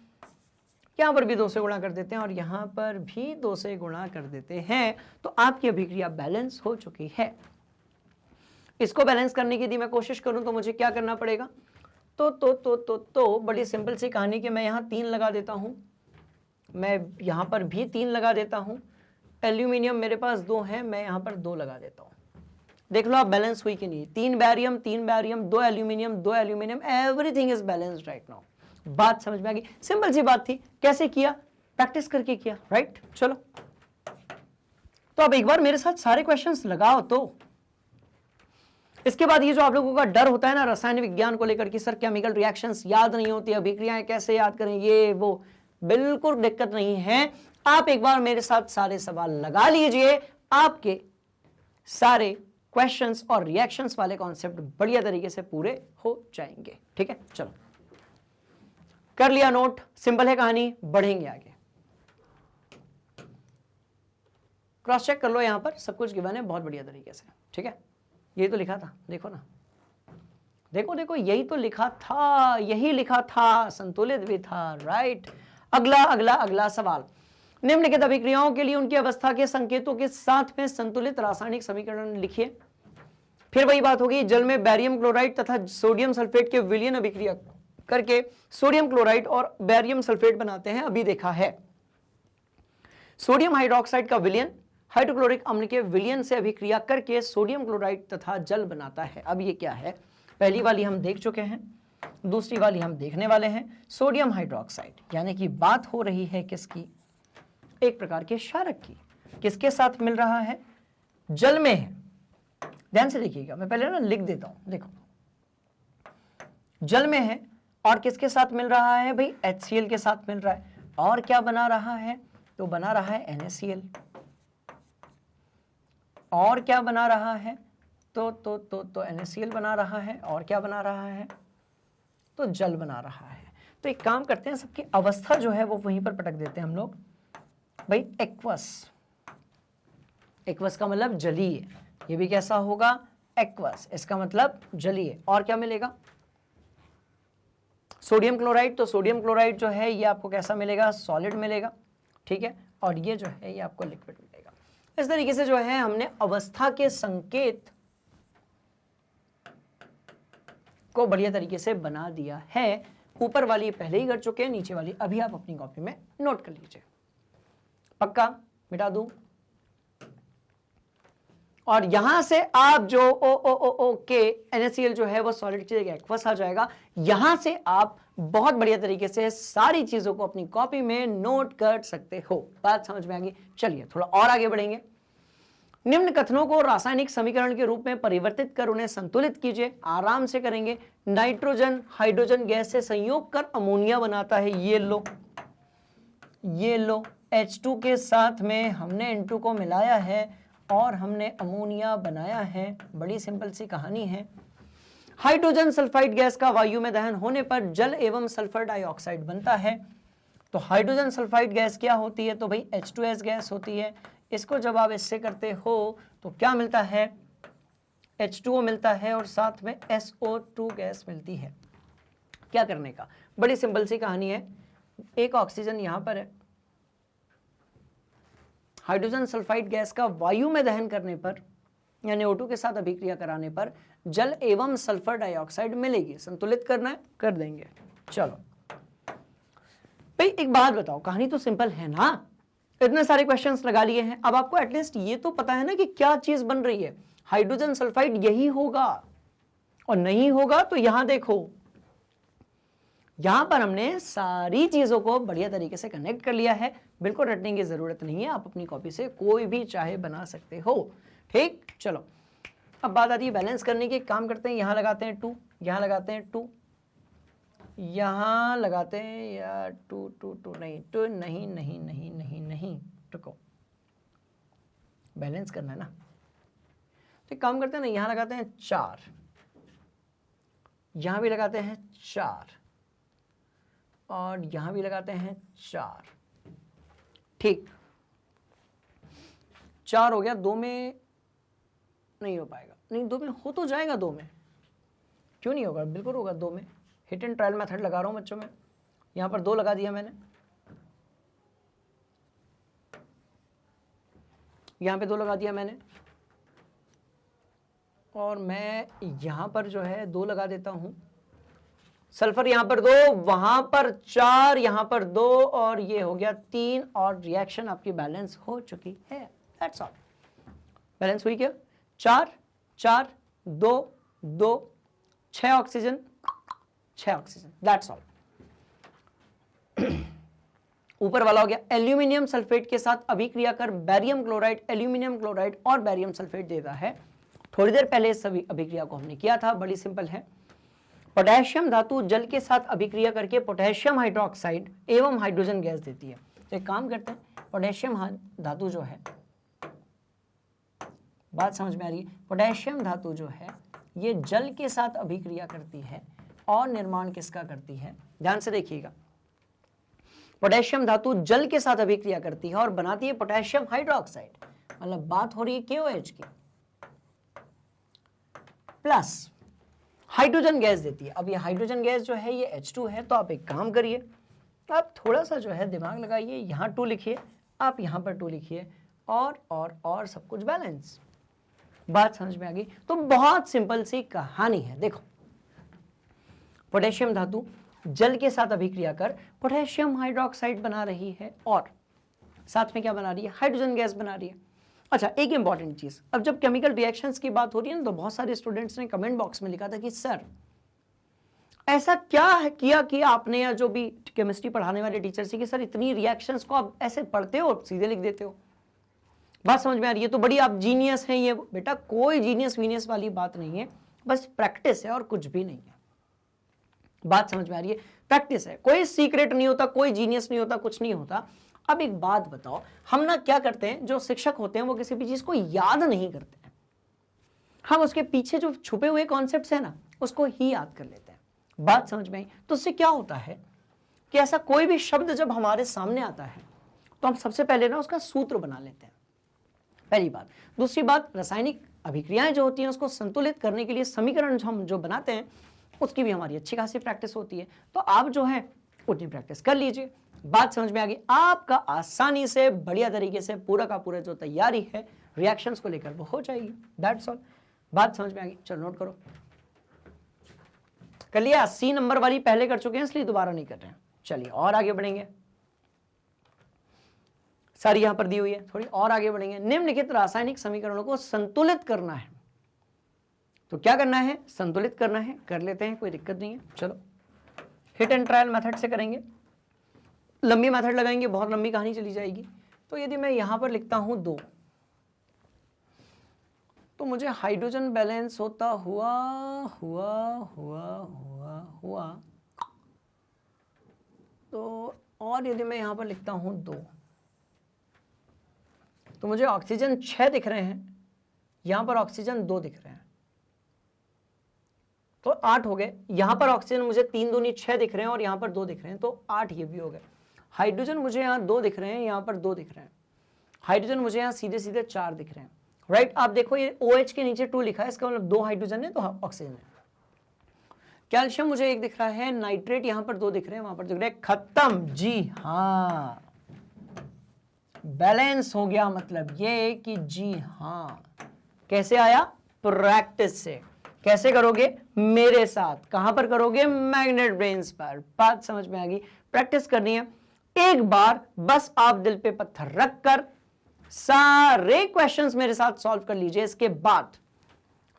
यहां पर भी 2 से गुणा कर देते हैं और यहां पर भी 2 से गुणा कर देते हैं, तो आपकी अभिक्रिया बैलेंस हो चुकी है। इसको बैलेंस करने की यदि मैं कोशिश करूं तो मुझे क्या करना पड़ेगा, तो बड़ी सिंपल सी कहानी कि मैं यहां 3 लगा देता हूं, मैं यहां पर भी 3 लगा देता हूं, एल्यूमिनियम मेरे पास 2 है, मैं यहां पर 2 लगा देता हूं। देख लो आप बैलेंस हुई कि नहीं, 3 barium 2 aluminium, everything is balanced right now. बात समझ में आ गई, सिंपल सी बात थी। कैसे किया, प्रैक्टिस करके किया, राइट। चलो, तो अब एक बार मेरे साथ सारे क्वेश्चंस लगाओ। तो इसके बाद ये जो आप लोगों का डर होता है ना रसायन विज्ञान को लेकर कि सर केमिकल रिएक्शंस याद नहीं होती, अभिक्रियाएं कैसे याद करें, ये वो, बिल्कुल दिक्कत नहीं है। आप एक बार मेरे साथ सारे सवाल लगा लीजिए, आपके सारे क्वेश्चंस और रिएक्शंस वाले कॉन्सेप्ट बढ़िया तरीके से पूरे हो जाएंगे। ठीक है, चलो कर लिया नोट, सिंपल है कहानी, बढ़ेंगे आगे। क्रॉस चेक कर लो, यहां पर सब कुछ गिवन है बहुत बढ़िया तरीके से। ठीक है, यही तो लिखा था, देखो ना, देखो यही तो लिखा था, यही लिखा था, संतुलित भी था, राइट। अगला सवाल, निम्नलिखित अभिक्रियाओं के लिए उनकी अवस्था के संकेतों के साथ में संतुलित रासायनिक समीकरण लिखिए। फिर वही बात होगी, जल में बैरियम क्लोराइड तथा सोडियम सल्फेट के विलयन अभिक्रिया करके सोडियम क्लोराइड और बैरियम सल्फेट बनाते हैं, अभी देखा है। सोडियम हाइड्रोक्साइड का विलयन हाइड्रोक्लोरिक अम्ल के विलयन से अभिक्रिया करके सोडियम क्लोराइड तथा जल बनाता है। अब ये क्या है, पहली वाली हम देख चुके हैं, दूसरी वाली हम देखने वाले हैं। सोडियम हाइड्रोक्साइड यानी कि बात हो रही है किसकी, एक प्रकार के क्षारक की, किसके साथ मिल रहा है, जल में है। ध्यान से देखिएगा, मैं पहले ना लिख देता हूं, देखो जल में है और किसके साथ मिल रहा है भाई, HCl के साथ मिल रहा है। और क्या बना रहा है, तो बना रहा है NaCl। और क्या बना रहा है, तो NaCl बना रहा है। और क्या बना रहा है, तो जल बना रहा है। तो एक काम करते हैं, सबकी अवस्था जो है वो वहीं पर पटक देते हैं हम लोग भाई। एक्वस, एक्वस का मतलब जलीय, ये भी कैसा होगा, एक्वस, इसका मतलब जलीय। और क्या मिलेगा, सोडियम क्लोराइड, तो सोडियम क्लोराइड जो है ये आपको कैसा मिलेगा, सॉलिड मिलेगा। ठीक है, और ये जो है ये आपको लिक्विड मिलेगा। इस तरीके से जो है हमने अवस्था के संकेत को बढ़िया तरीके से बना दिया है। ऊपर वाली पहले ही कर चुके हैं, नीचे वाली अभी आप अपनी कॉपी में नोट कर लीजिए। पक्का मिटा दूं, और यहां से आप जो ओ के NaCl जो है वो सॉलिड की जगह एक्वस आ जाएगा। यहां से आप बहुत बढ़िया तरीके से सारी चीजों को अपनी कॉपी में नोट कर सकते हो। बात समझ में आ गई। चलिए थोड़ा और आगे बढ़ेंगे। निम्न कथनों को रासायनिक समीकरण के रूप में परिवर्तित कर उन्हें संतुलित कीजिए। आराम से करेंगे। नाइट्रोजन हाइड्रोजन गैस से संयोग कर अमोनिया बनाता है, ये लो H2 के साथ में हमने N2 को मिलाया है और हमने अमोनिया बनाया है। बड़ी सिंपल सी कहानी है। हाइड्रोजन सल्फाइड गैस का वायु में दहन होने पर जल एवं सल्फर डाइऑक्साइड बनता है। तो हाइड्रोजन सल्फाइड गैस क्या होती है, तो भाई H2S गैस होती है। इसको जब आप इससे करते हो तो क्या मिलता है, H2O मिलता है और साथ में SO2 गैस मिलती है। क्या करने का, बड़ी सिंपल सी कहानी है। एक ऑक्सीजन यहां पर है, हाइड्रोजन सल्फाइड गैस का वायु में दहन करने पर यानी O2 के साथ अभिक्रिया कराने पर जल एवं सल्फर डाइऑक्साइड मिलेगी। संतुलित करना है, कर देंगे। चलो भाई एक बात बताओ, कहानी तो सिंपल है ना, इतने सारे क्वेश्चंस लगा लिए हैं। अब आपको एटलीस्ट ये तो पता है ना कि क्या चीज बन रही है, हाइड्रोजन सल्फाइड यही होगा। और नहीं होगा तो यहां देखो, यहां पर हमने सारी चीजों को बढ़िया तरीके से कनेक्ट कर लिया है। बिल्कुल रटने की जरूरत नहीं है, आप अपनी कॉपी से कोई भी चाहे बना सकते हो। ठीक, चलो अब बात आती है बैलेंस करने की। काम करते हैं, यहां लगाते हैं 2, यहां लगाते हैं 2, यहां लगाते हैं या 2 2 2 नहीं, 2 नहीं नहीं नहीं नहीं नहीं, रुको, बैलेंस करना है ना। तो काम करते हैं ना, यहां लगाते हैं 4, यहां भी लगाते हैं 4 और यहां भी लगाते हैं 4। ठीक, 4 हो गया, 2 में नहीं हो पाएगा, नहीं 2 में हो तो जाएगा, 2 में क्यों नहीं होगा, बिल्कुल होगा 2 में। हिट एंड ट्रायल मेथड लगा रहा हूँ बच्चों में, यहाँ पर 2 लगा दिया मैंने, यहाँ पे 2 लगा दिया मैंने, और मैं यहाँ पर जो है 2 लगा देता हूँ। सल्फर यहाँ पर 2, वहाँ पर 4, यहाँ पर 2, और ये हो गया 3, और रिएक्शन आपकी बैलेंस हो चुकी है। That's all. बैलेंस हुई क्या? 4 4 2 2, 6 ऑक्सीजन 6 ऑक्सीजन, दैट्स ऑल। ऊपर वाला हो गया एल्यूमिनियम सल्फेट के साथ अभिक्रिया कर बैरियम क्लोराइड, एल्यूमिनियम क्लोराइड और बैरियम सल्फेट देता है। थोड़ी देर पहले इस सभी अभिक्रिया को हमने किया था, बड़ी सिंपल है। पोटेशियम धातु जल के साथ अभिक्रिया करके पोटेशियम हाइड्रोक्साइड एवं हाइड्रोजन गैस देती है। तो एक काम करते हैं, पोटेशियम धातु जो है, बात समझ में आ रही है, पोटेशियम धातु जो है ये जल के साथ अभिक्रिया करती है और निर्माण किसका करती है, ध्यान से देखिएगा। पोटेशियम धातु जल के साथ अभिक्रिया करती है और बनाती है पोटेशियम हाइड्रोक्साइड, मतलब बात हो रही है KOH की, प्लस हाइड्रोजन गैस देती है। अब ये हाइड्रोजन गैस जो है ये H2 है, तो आप एक काम करिए, आप थोड़ा सा जो है दिमाग लगाइए, यहाँ 2 लिखिए, आप यहाँ पर 2 लिखिए, और सब कुछ बैलेंस। बात समझ में आ गई? तो बहुत सिंपल सी कहानी है। देखो, पोटेशियम धातु जल के साथ अभिक्रिया कर पोटेशियम हाइड्रोक्साइड बना रही है और साथ में क्या बना रही है, हाइड्रोजन गैस बना रही है। अच्छा, एक इंपॉर्टेंट चीज, अब जब केमिकल रिएक्शंस की बात हो रही है ना, तो बहुत सारे स्टूडेंट्स ने कमेंट बॉक्स में लिखा था कि सर ऐसा क्या है किया कि आपने, या जो भी केमिस्ट्री पढ़ाने वाले टीचर से, कि सर इतनी रिएक्शंस को आप ऐसे पढ़ते हो सीधे लिख देते हो। बात समझ में आ रही है? तो बड़ी आप जीनियस हैं। ये बेटा कोई जीनियस वीनियस वाली बात नहीं है, बस प्रैक्टिस है और कुछ भी नहीं है। बात समझ में आ रही है? प्रैक्टिस है, कोई सीक्रेट नहीं होता, कोई जीनियस नहीं होता, कुछ नहीं होता। अब एक बात बताओ, हम ना क्या करते हैं, जो शिक्षक होते हैं वो किसी भी चीज को याद नहीं करते हैं, हम उसके पीछे जो छुपे हुए कॉन्सेप्ट्स है ना उसको ही याद कर लेते हैं। बात समझ में आई? तो उससे क्या होता है कि ऐसा कोई भी शब्द जब हमारे सामने आता है तो हम सबसे पहले ना उसका सूत्र बना लेते हैं, पहली बात। दूसरी बात, रासायनिक अभिक्रियाएं जो होती हैं उसको संतुलित करने के लिए समीकरण हम जो बनाते हैं उसकी भी हमारी अच्छी खासी प्रैक्टिस होती है। तो आप जो है उतनी प्रैक्टिस कर लीजिए। बात समझ में आ गई? आपका आसानी से बढ़िया तरीके से पूरा का पूरा जो तैयारी है रिएक्शंस को लेकर वो हो जाएगी। That's all. बात समझ में आ गई? चलो नोट करो। कर लिया? 80 नंबर वाली पहले कर चुके हैं इसलिए दोबारा नहीं कर रहे हैं। चलिए और आगे बढ़ेंगे, सारी यहां पर दी हुई है, थोड़ी और आगे बढ़ेंगे। निम्नलिखित रासायनिक समीकरणों को संतुलित करना है, तो क्या करना है, संतुलित करना है। कर लेते हैं, कोई दिक्कत नहीं है। चलो हिट एंड ट्रायल मेथड से करेंगे, लंबी मेथड लगाएंगे, बहुत लंबी कहानी चली जाएगी। तो यदि मैं यहां पर लिखता हूं 2, तो मुझे हाइड्रोजन बैलेंस होता हुआ हुआ हुआ हुआ हुआ तो, और यदि मैं यहां पर लिखता हूं 2, तो मुझे ऑक्सीजन 6 दिख रहे हैं, यहां पर ऑक्सीजन 2 दिख रहे हैं, तो 8 हो गए। यहां पर ऑक्सीजन मुझे 3 दूनी 6 दिख रहे हैं और यहां पर 2 दिख रहे हैं, तो 8 ये भी हो गए। हाइड्रोजन मुझे यहां 2 दिख रहे हैं, यहां पर 2 दिख रहे हैं। हाइड्रोजन मुझे यहां सीधे सीधे 4 दिख रहे हैं, राइट। आप देखो ये OH के नीचे 2 लिखा है, इसका मतलब 2 हाइड्रोजन है, 2 ऑक्सीजन है। कैल्शियम मुझे 1 दिख रहा है, नाइट्रेट यहां पर 2 दिख रहे हैं, वहां पर दिख रहे हैं, खत्म। जी हाँ, बैलेंस हो गया। मतलब ये कि जी हाँ, कैसे आया, प्रैक्टिस से। कैसे करोगे, मेरे साथ। कहां पर करोगे, मैग्नेट ब्रेन्स पर। बात समझ में आ गई? प्रैक्टिस करनी है एक बार, बस आप दिल पे पत्थर रखकर सारे क्वेश्चंस मेरे साथ सॉल्व कर लीजिए। इसके बाद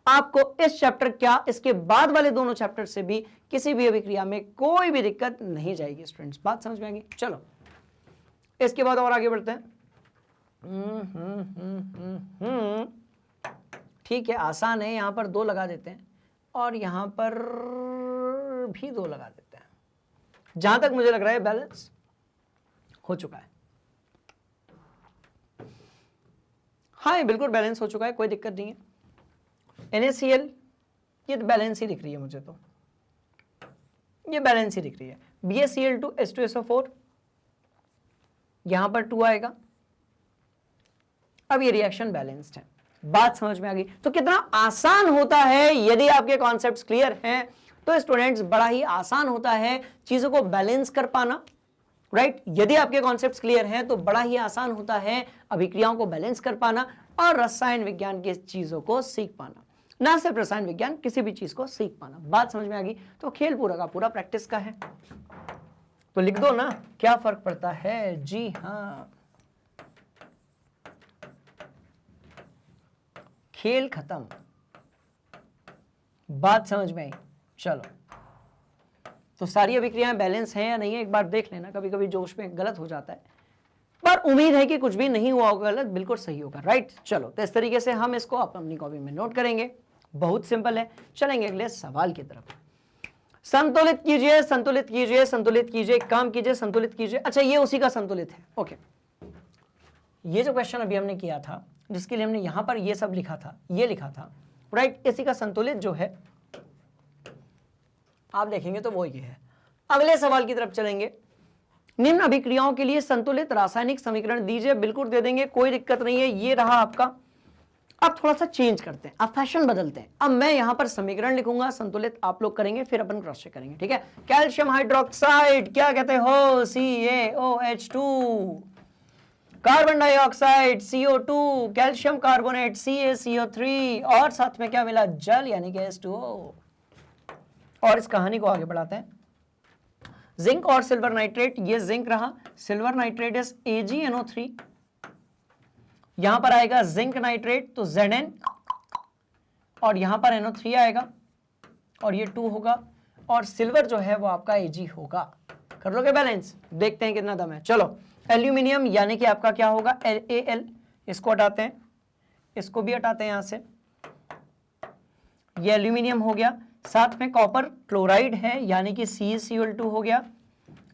आपको इस चैप्टर, क्या इसके बाद वाले दोनों चैप्टर से भी किसी भी अभिक्रिया में कोई भी दिक्कत नहीं जाएगी स्टूडेंट्स। बात समझ में आ गई? चलो इसके बाद और आगे बढ़ते हैं। ठीक है, आसान है। यहां पर 2 लगा देते हैं और यहां पर भी 2 लगा देते हैं। जहां तक मुझे लग रहा है बैलेंस हो चुका है। हाँ, ये बिल्कुल बैलेंस हो चुका है, कोई दिक्कत नहीं है। NaCl ये तो बैलेंस ही दिख रही है मुझे, तो ये बैलेंस ही दिख रही है। BaCl2 H2SO4 यहां पर 2 आएगा, अब ये रिएक्शन बैलेंस्ड है। बात समझ में आ गई? तो कितना आसान होता है यदि आपके कॉन्सेप्ट्स क्लियर हैं तो स्टूडेंट्स बड़ा ही आसान होता है चीजों को बैलेंस कर पाना, राइट? यदि आपके कॉन्सेप्ट्स क्लियर हैं तो बड़ा ही आसान होता है अभिक्रियाओं को बैलेंस कर पाना और रसायन विज्ञान की चीजों को सीख पाना। ना सिर्फ रसायन विज्ञान, किसी भी चीज को सीख पाना। बात समझ में आ गई? तो खेल पूरा का पूरा प्रैक्टिस का है। तो लिख दो ना, क्या फर्क पड़ता है? जी हाँ, खेल खत्म। बात समझ में आई? चलो, तो सारी अभिक्रियाएं बैलेंस हैं या नहीं है एक बार देख लेना। कभी कभी जोश में गलत हो जाता है, पर उम्मीद है कि कुछ भी नहीं हुआ होगा गलत, बिल्कुल सही होगा, राइट? चलो, तो इस तरीके से हम इसको अपनी कॉपी में नोट करेंगे। बहुत सिंपल है। चलेंगे अगले सवाल की तरफ। संतुलित कीजिए, संतुलित कीजिए, संतुलित कीजिए, काम कीजिए, संतुलित कीजिए। अच्छा, ये उसी का संतुलित है। ओके, ये जो क्वेश्चन अभी हमने किया था, जिसके लिए हमने यहां पर ये सब लिखा था, ये लिखा था, राइट? इसी का संतुलित जो है आप देखेंगे तो वो ये है। अगले सवाल की तरफ चलेंगे। निम्न अभिक्रियाओं के लिए संतुलित रासायनिक समीकरण दीजिए। बिल्कुल दे देंगे, कोई दिक्कत नहीं है। ये रहा आपका। अब थोड़ा सा चेंज करते हैं, अब फैशन बदलते हैं। अब मैं यहां पर समीकरण लिखूंगा, संतुलित आप लोग करेंगे, फिर अपन क्रॉस चेक करेंगे, ठीक है? कैल्शियम हाइड्रोक्साइड क्या कहते हो? CaOH2। Carbon dioxide CO2, calcium carbonate CaCO3, और साथ में क्या मिला? जल यानी कि H2O। और इस कहानी को आगे बढ़ाते हैं। जिंक और सिल्वर नाइट्रेट, ये जिंक रहा, सिल्वर नाइट्रेट इज AgNO3। यहां पर आएगा जिंक नाइट्रेट तो Zn, और यहां पर NO3 आएगा और ये 2 होगा, और सिल्वर जो है वो आपका Ag होगा। कर लोगे बैलेंस? देखते हैं कितना दम है। चलो, एल्यूमिनियम यानी कि आपका क्या होगा? Al, इसको हटाते हैं, इसको भी हटाते हैं यहां से, ये एल्यूमिनियम हो गया। साथ में कॉपर क्लोराइड है यानी कि CaCl2 हो गया,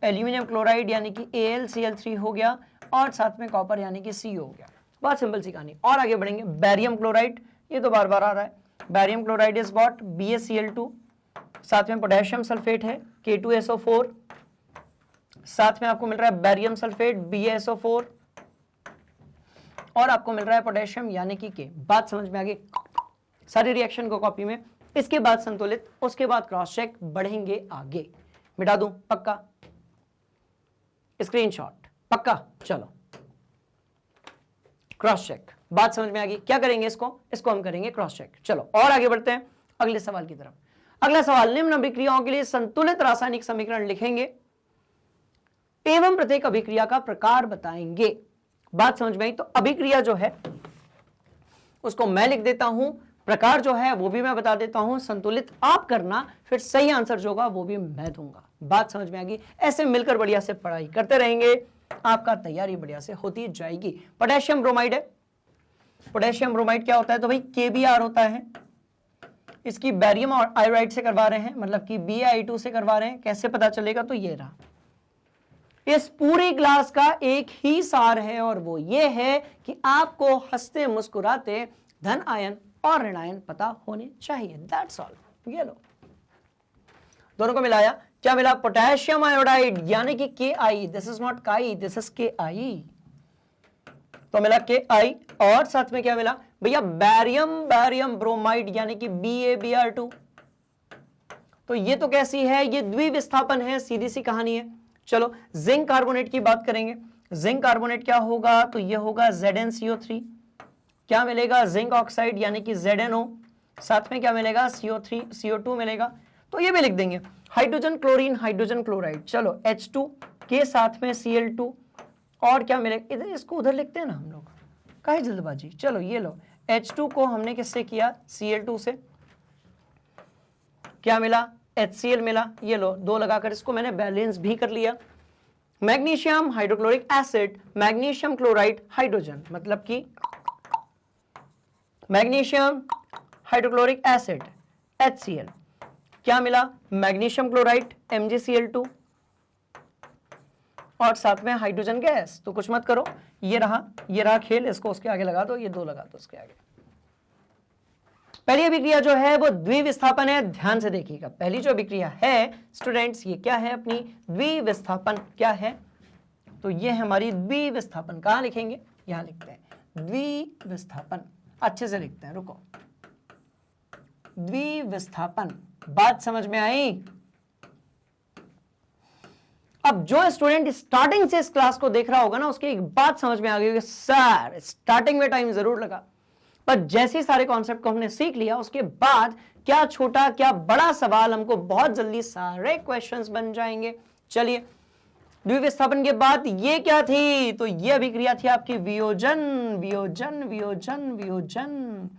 एल्यूमिनियम क्लोराइड यानी कि AlCl3 हो गया, और साथ में कॉपर यानी कि CO हो गया। बहुत सिंपल सी कहानी। और आगे बढ़ेंगे। बैरियम क्लोराइड, ये तो बार बार आ रहा है। Barium chloride is what? BaCl2। साथ में पोटेशियम सल्फेट है K2SO4। साथ में आपको मिल रहा है बैरियम सल्फेट BaSO4, और आपको मिल रहा है पोटेशियम यानी कि K। बात समझ में आ गई? सारी रिएक्शन को कॉपी में, इसके बाद संतुलित, उसके बाद क्रॉस चेक, बढ़ेंगे आगे। मिटा दूं? पक्का? स्क्रीनशॉट पक्का? चलो, क्रॉस चेक। बात समझ में आ गई? क्या करेंगे इसको हम करेंगे क्रॉस चेक। चलो, और आगे बढ़ते हैं अगले सवाल की तरफ। अगला सवाल, निम्न अभिक्रियाओं के लिए संतुलित रासायनिक समीकरण लिखेंगे एवं प्रत्येक अभिक्रिया का प्रकार बताएंगे। बात समझ में आई? तो अभिक्रिया जो है उसको मैं लिख देता हूं, प्रकार जो है वो भी मैं बता देता हूं, संतुलित आप करना, फिर सही आंसर जो होगा वो भी मैं दूंगा। बात समझ में आ गई? ऐसे मिलकर बढ़िया से पढ़ाई करते रहेंगे, आपका तैयारी बढ़िया से होती जाएगी। पोटेशियम ब्रोमाइड है। पोटेशियम ब्रोमाइड क्या होता है? तो भाई KBr होता है। इसकी बैरियम और आयोडाइड से करवा रहे हैं, मतलब कि BaI2 से करवा रहे हैं। कैसे पता चलेगा? तो ये रहा। इस पूरी क्लास का एक ही सार है, और वो ये है कि आपको हंसते मुस्कुराते धन आयन और ऋण आयन पता होने चाहिए। That's all. ये लो, दोनों को मिलाया, क्या मिला? पोटेशियम आयोडाइड यानी कि Ki। दिस इज नॉट काई, दिस इज Ki। तो मिला Ki, और साथ में क्या मिला भैया? बैरियम ब्रोमाइड यानी कि BaBr2। तो ये तो कैसी है? ये द्विविस्थापन है, सीधी सी कहानी है। चलो, जिंक कार्बोनेट की बात करेंगे। जिंक कार्बोनेट क्या होगा? तो ये होगा ZnCO3। क्या मिलेगा? जिंक ऑक्साइड यानी कि ZnO। साथ में क्या मिलेगा? CO2 मिलेगा। तो ये भी लिख देंगे। Hydrogen chlorine, hydrogen chloride. चलो, H2 के साथ में Cl2, और क्या मिलेगा? इधर इसको उधर लिखते हैं ना हम लोग, काहे जल्दबाजी। चलो, ये लो, H2 को हमने किससे किया? Cl2 से। क्या मिला? HCl मिला। ये लो, 2 लगाकर इसको मैंने बैलेंस भी कर लिया। Magnesium hydrochloric acid, magnesium chloride hydrogen, मतलब कि मैग्नीशियम हाइड्रोक्लोरिक एसिड HCl। क्या मिला? मैग्नीशियम क्लोराइड MgCl2, और साथ में हाइड्रोजन गैस। तो कुछ मत करो, ये रहा खेल। इसको उसके आगे लगा दो, ये 2 लगा दो उसके आगे। पहली अभिक्रिया जो है वो द्विविस्थापन है। ध्यान से देखिएगा, पहली जो अभिक्रिया है स्टूडेंट्स, ये क्या है? अपनी द्विविस्थापन। क्या है? तो ये हमारी द्विविस्थापन। कहां लिखेंगे? यहां लिखते हैं द्विविस्थापन, अच्छे से लिखते हैं, रुको, द्विविस्थापन, बात समझ में आई? अब जो स्टूडेंट स्टार्टिंग से इस क्लास को देख रहा होगा ना, उसकी एक बात समझ में आ गई होगी, सर स्टार्टिंग में टाइम जरूर लगा, पर जैसे सारे कॉन्सेप्ट को हमने सीख लिया उसके बाद क्या छोटा क्या बड़ा सवाल हमको बहुत जल्दी सारे क्वेश्चंस बन जाएंगे। चलिए, द्विविस्थापन के बाद ये क्या थी? तो ये अभिक्रिया थी आपकी वियोजन। वियोजन वियोजन वियोजन,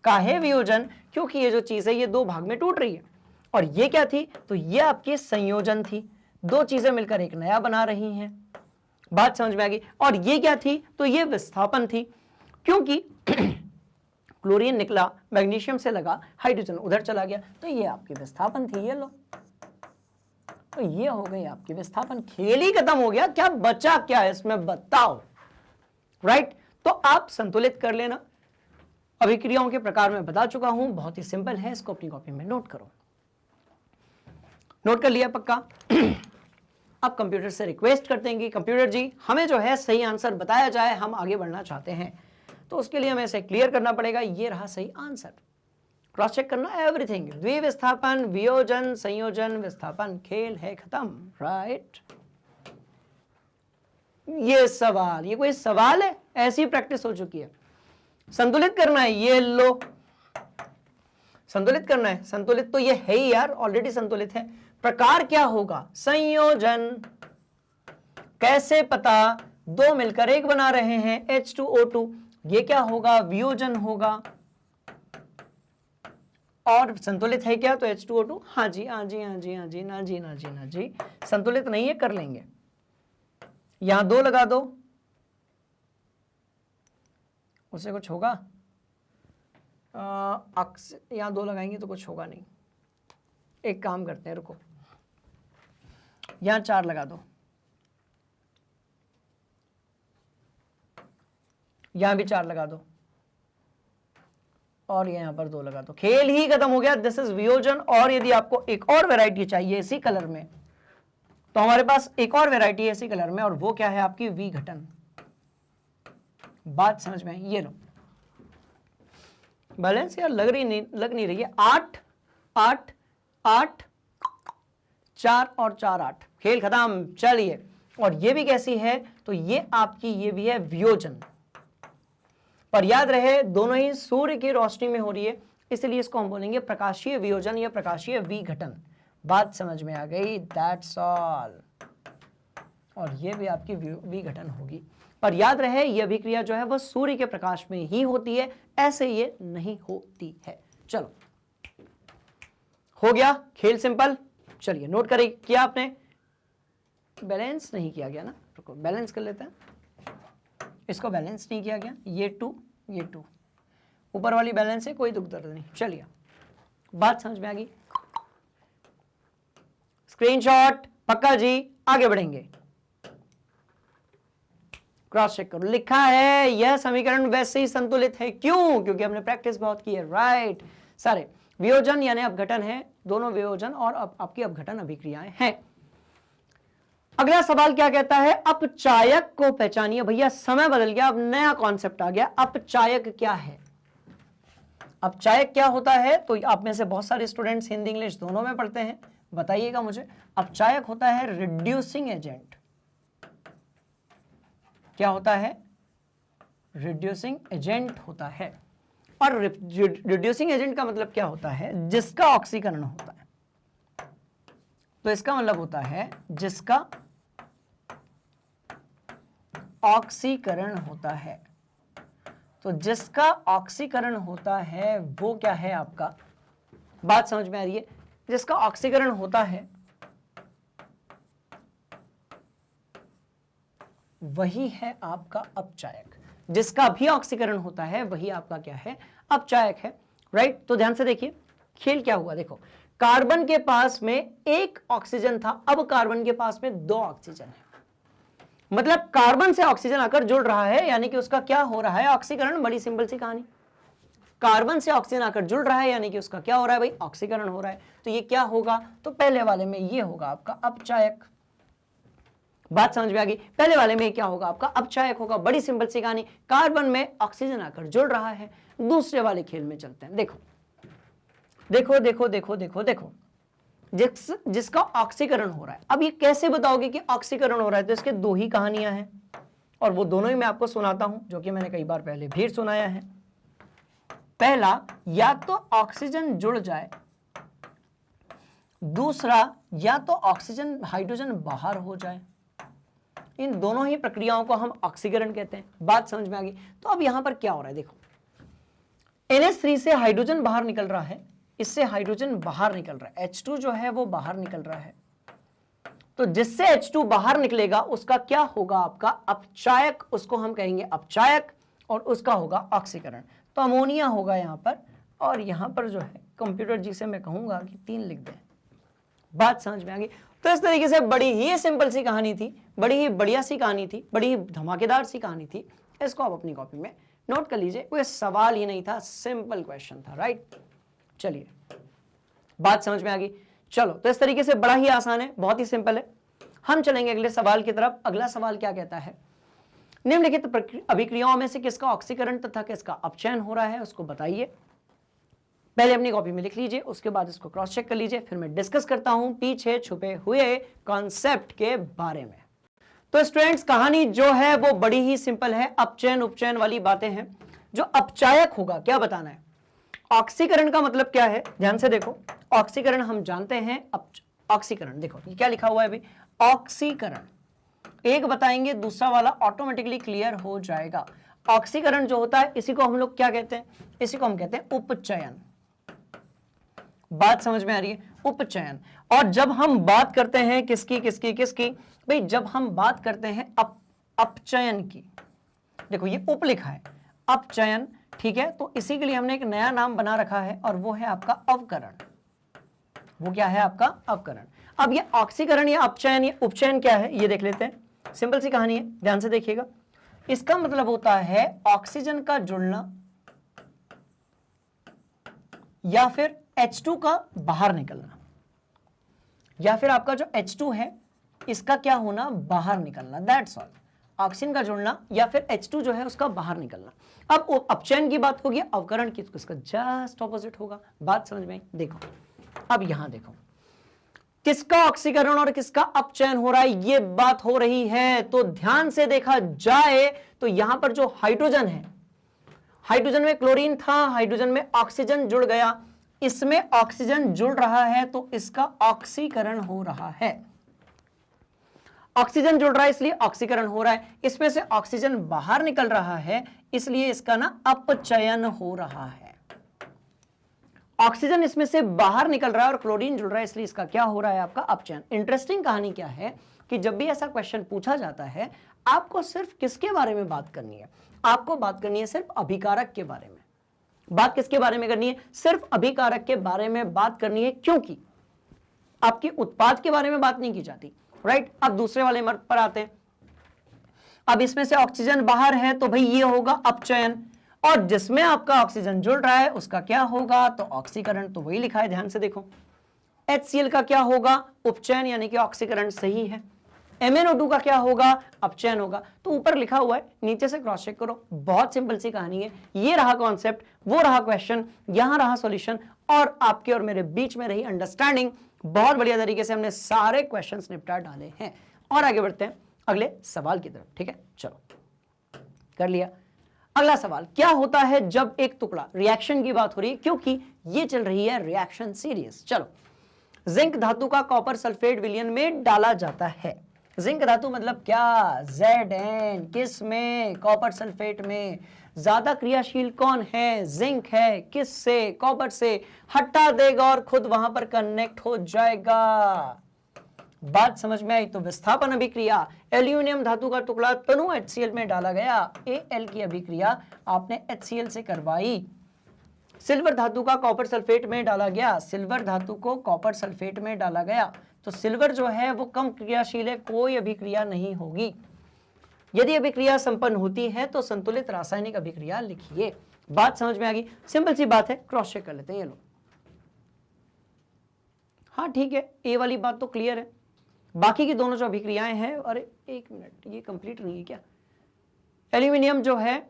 काहे वियोजन? क्योंकि ये जो चीज है ये दो भाग में टूट रही है। और ये क्या थी? तो ये आपकी संयोजन थी, दो चीजें मिलकर एक नया बना रही हैं। बात समझ में आ गई? और ये क्या थी? तो ये विस्थापन थी, क्योंकि क्लोरीन निकला, मैग्नीशियम से लगा, हाइड्रोजन उधर चला गया, तो ये आपकी विस्थापन थी। ये लो, तो ये हो गई आपकी विस्थापन। खेल ही खत्म हो गया, क्या बचा क्या है इसमें बताओ, राइट? तो आप संतुलित कर लेना। अभिक्रियाओं के प्रकार में बता चुका हूं, बहुत ही सिंपल है, इसको अपनी कॉपी में नोट करो। नोट कर लिया पक्का? अब कंप्यूटर से रिक्वेस्ट करते हैं कि कंप्यूटर जी हमें जो है सही आंसर बताया जाए, हम आगे बढ़ना चाहते हैं। तो उसके लिए हमें इसे क्लियर करना पड़ेगा। ये रहा सही आंसर, क्रॉस चेक करना एवरीथिंग। द्विविस्थापन, वियोजन, संयोजन, विस्थापन, खेल है खत्म, राइट? ये सवाल, ये कोई सवाल है? ऐसी प्रैक्टिस हो चुकी है। संतुलित करना है, ये लो, संतुलित करना है। संतुलित तो ये है ही यार, ऑलरेडी संतुलित है। प्रकार क्या होगा? संयोजन। कैसे पता? दो मिलकर एक बना रहे हैं, H2O2। ये क्या होगा? वियोजन होगा। और संतुलित है क्या? तो H2O2। हाँ जी, हाँ जी, हाँ जी, हाँ जी, ना जी, ना जी, ना जी, संतुलित नहीं है, कर लेंगे। यहां दो लगा दो, उससे कुछ होगा? यहां दो लगाएंगे तो कुछ होगा नहीं। एक काम करते हैं, रुको, यहां 4 लगा दो, यहां भी 4 लगा दो, और यहां पर 2 लगा दो। खेल ही खत्म हो गया। दिस इज वियोजन। और यदि आपको एक और वैरायटी चाहिए इसी कलर में, तो हमारे पास एक और वैरायटी है इसी कलर में, और वो क्या है? आपकी विघटन। बात समझ में आई? ये लो, बैलेंस यार लग नहीं रही है। 8 8 8 4 और 4 8, खेल खत्म। चलिए, और ये भी कैसी है? तो ये आपकी ये भी है वियोजन। पर याद रहे दोनों ही सूर्य की रोशनी में हो रही है, इसलिए इसको हम बोलेंगे प्रकाशीय वियोजन या प्रकाशीय विघटन। बात समझ में आ गई? That's all. और ये भी आपकी विघटन होगी। पर याद रहे ये अभिक्रिया जो है वह सूर्य के प्रकाश में ही होती है, ऐसे ये नहीं होती है। चलो, हो गया खेल सिंपल। चलिए, नोट करें, किया आपने? बैलेंस नहीं किया गया ना, रुको बैलेंस कर लेते हैं। इसको बैलेंस नहीं किया गया, ये 2 ये 2, ऊपर वाली बैलेंस है, कोई दुख दर्द नहीं। चलिए, बात समझ में आ गई? स्क्रीनशॉट पक्का जी, आगे बढ़ेंगे। क्रॉस चेक करो, लिखा है यह समीकरण वैसे ही संतुलित है। क्यों? क्योंकि हमने प्रैक्टिस बहुत की है, राइट? सारे वियोजन यानी अपघटन है, दोनों वियोजन और आपकी अपघटन अभिक्रियाएं हैं। अगला सवाल क्या कहता है? अपचायक को पहचानिए। भैया समय बदल गया, अब नया कॉन्सेप्ट आ गया। अपचायक क्या है? अपचायक क्या होता है? तो आप में से बहुत सारे स्टूडेंट्स हिंदी इंग्लिश दोनों में पढ़ते हैं, बताइएगा मुझे। अपचायक होता है रिड्यूसिंग एजेंट। क्या होता है? रिड्यूसिंग एजेंट होता है। और रिड्यूसिंग एजेंट का मतलब क्या होता है? जिसका ऑक्सीकरण होता है। तो इसका मतलब होता है जिसका ऑक्सीकरण होता है। तो जिसका ऑक्सीकरण होता है वो क्या है आपका? बात समझ में आ रही है? जिसका ऑक्सीकरण होता है वही है आपका अपचायक। जिसका भी ऑक्सीकरण होता है वही आपका क्या है? अपचायक है, राइट? तो ध्यान से देखिए, खेल क्या हुआ। देखो, कार्बन के पास में एक ऑक्सीजन था, अब कार्बन के पास में 2 ऑक्सीजन है। मतलब कार्बन से ऑक्सीजन आकर जुड़ रहा है, यानी कि उसका क्या हो रहा है? ऑक्सीकरण। बड़ी सिंपल सी कहानी। कार्बन से ऑक्सीजन आकर जुड़ रहा है, यानी कि उसका क्या हो रहा है भाई? ऑक्सीकरण हो रहा है। तो ये क्या होगा? तो पहले वाले में ये होगा आपका अपचायक। बात समझ में आ गई। पहले वाले में क्या होगा आपका अपचायक होगा, बड़ी सिंपल सी कहानी, कार्बन में ऑक्सीजन आकर जुड़ रहा है। दूसरे वाले खेल में चलते हैं। देखो देखो देखो देखो देखो देखो, जिसका ऑक्सीकरण हो रहा है। अब ये कैसे बताओगे कि ऑक्सीकरण हो रहा है? तो इसके दो ही कहानियां हैं और वो दोनों ही मैं आपको सुनाता हूं, जो कि मैंने कई बार पहले भी सुनाया है। पहला, या तो ऑक्सीजन जुड़ जाए, दूसरा या तो ऑक्सीजन हाइड्रोजन बाहर हो जाए। इन दोनों ही प्रक्रियाओं को हम ऑक्सीकरण कहते हैं। बात समझ में आ गई। तो अब यहां पर क्या हो रहा है, देखो NH3 से हाइड्रोजन बाहर निकल रहा है, इससे हाइड्रोजन बाहर निकल रहा है, H2 जो है वो बाहर निकल रहा है। तो जिससे H2 बाहर निकलेगा उसका क्या होगा आपका अपचायक, उसको हम कहेंगे अपचायक, और उसका होगा ऑक्सीकरण। तो अमोनिया होगा यहां पर, और यहां पर जो है कंप्यूटर जी से मैं कहूंगा कि 3 लिख दें। बात समझ में आ गई। तो इस तरीके से बड़ी ही सिंपल सी कहानी थी, बड़ी ही बढ़िया सी कहानी थी, बड़ी ही धमाकेदार सी कहानी थी। इसको आप अपनी कॉपी में नोट कर लीजिए। कोई सवाल ही नहीं था, सिंपल क्वेश्चन था, राइट। चलिए, बात समझ में आ गई। चलो, तो इस तरीके से बड़ा ही आसान है, बहुत ही सिंपल है। हम चलेंगे अगले सवाल की तरफ। अगला सवाल क्या कहता है, निम्नलिखित अभिक्रियाओं में से किसका ऑक्सीकरण तथा किसका अपचयन हो रहा है, उसको बताइए। पहले अपनी कॉपी में लिख लीजिए, उसके बाद इसको क्रॉस चेक कर लीजिए, फिर मैं डिस्कस करता हूं पीछे छुपे हुए कॉन्सेप्ट के बारे में। तो स्टूडेंट्स, कहानी जो है वो बड़ी ही सिंपल है, अपचयन उपचयन वाली बातें हैं। जो अपचायक होगा, क्या बताना है, ऑक्सीकरण का मतलब क्या है, ध्यान से देखो। ऑक्सीकरण हम जानते हैं, ऑक्सीकरण देखो ये क्या लिखा हुआ है अभी, ऑक्सीकरण एक बताएंगे, दूसरा वाला ऑटोमेटिकली क्लियर हो जाएगा। ऑक्सीकरण जो होता है इसी को हम लोग क्या कहते हैं, इसी को हम कहते हैं उपचयन। बात समझ में आ रही है, उपचयन। और जब हम बात करते हैं किसकी किसकी किसकी, भाई जब हम बात करते हैं अपचयन की, देखो ये उप लिखा है, अपचयन, ठीक है। तो इसी के लिए हमने एक नया नाम बना रखा है और वो है आपका अवकरण। वो क्या है आपका अवकरण। अब ये ऑक्सीकरण या अपचयन या उपचयन क्या है ये देख लेते हैं। सिंपल सी कहानी है, ध्यान से देखिएगा। इसका मतलब होता है ऑक्सीजन का जुड़ना या फिर H2 का बाहर निकलना, या फिर आपका जो H2 है इसका क्या होना, बाहर निकलना, दैट्स ऑल। ऑक्सीजन का जुड़ना या फिर H2 जो है उसका बाहर निकलना। अब अपचयन की बात होगी, अवकरण की, तो इसका जस्ट ऑपोजिट होगा। बात समझ में आई। देखो अब यहां देखो, किसका ऑक्सीकरण और किसका अपचयन हो रहा है, ये बात हो रही है। तो ध्यान से देखा जाए तो यहां पर जो हाइड्रोजन है, हाइड्रोजन में क्लोरीन था, हाइड्रोजन में ऑक्सीजन जुड़ गया, इसमें ऑक्सीजन जुड़ रहा है तो इसका ऑक्सीकरण हो रहा है। ऑक्सीजन जुड़ रहा है इसलिए ऑक्सीकरण हो रहा है। इसमें से ऑक्सीजन बाहर निकल रहा है इसलिए इसका ना अपचयन हो रहा है। ऑक्सीजन इसमें से बाहर निकल रहा है और क्लोरीन जुड़ रहा है इसलिए इसका क्या हो रहा है, आपका अपचयन। इंटरेस्टिंग कहानी क्या है कि जब भी ऐसा क्वेश्चन पूछा जाता है आपको सिर्फ किसके बारे में बात करनी है, आपको बात करनी है सिर्फ अभिकारक के बारे में। बात किसके बारे में करनी है, सिर्फ अभिकारक के बारे में बात करनी है, क्योंकि आपके उत्पाद के बारे में बात नहीं की जाती, राइट। अब दूसरे वाले मर्द पर आते हैं। अब इसमें से ऑक्सीजन बाहर है तो भाई ये होगा अपचयन, और जिसमें आपका ऑक्सीजन जुड़ रहा है उसका क्या होगा, तो ऑक्सीकरण। तो वही लिखा है, ध्यान से देखो। HCl का क्या होगा, उपचयन यानी कि ऑक्सीकरण, सही है। MnO2 का क्या होगा, अपचयन होगा। तो ऊपर लिखा हुआ है, नीचे से क्रॉस चेक करो। बहुत सिंपल सी कहानी है। ये रहा कॉन्सेप्ट, वो रहा क्वेश्चन, यहां रहा सॉल्यूशन, और आपके और मेरे बीच में रही अंडरस्टैंडिंग। बहुत बढ़िया तरीके से हमने सारे क्वेश्चंस निपटा डाले हैं। और आगे बढ़ते हैं अगले सवाल की तरफ, ठीक है। चलो, कर लिया। अगला सवाल, क्या होता है जब एक टुकड़ा, रिएक्शन की बात हो रही है क्योंकि ये चल रही है रिएक्शन सीरीज। चलो, जिंक धातु का कॉपर सल्फेट विलयन में डाला जाता है। जिंक धातु मतलब क्या, Zn, किस में, कॉपर सल्फेट में। ज्यादा क्रियाशील कौन है, जिंक है, किस से, कॉपर से। हटा देगा और खुद वहां पर कनेक्ट हो जाएगा। बात समझ में आई। तो विस्थापन अभिक्रिया, एल्यूमिनियम धातु का टुकड़ा तनु HCl में डाला गया, Al की अभिक्रिया आपने HCl से करवाई। सिल्वर धातु का कॉपर सल्फेट में डाला गया, सिल्वर धातु को कॉपर सल्फेट में डाला गया। तो सिल्वर जो है वो कम क्रियाशील है, कोई अभिक्रिया नहीं होगी। यदि अभिक्रिया संपन्न होती है तो संतुलित रासायनिक अभिक्रिया लिखिए। बात समझ में आ गई, सिंपल सी बात है, क्रॉस चेक कर लेते हैं। ये लो, हाँ ठीक है, ए वाली बात तो क्लियर है। बाकी की दोनों जो अभिक्रियाएं हैं, अरे एक मिनट, ये कंप्लीट नहीं है क्या? एल्यूमिनियम जो है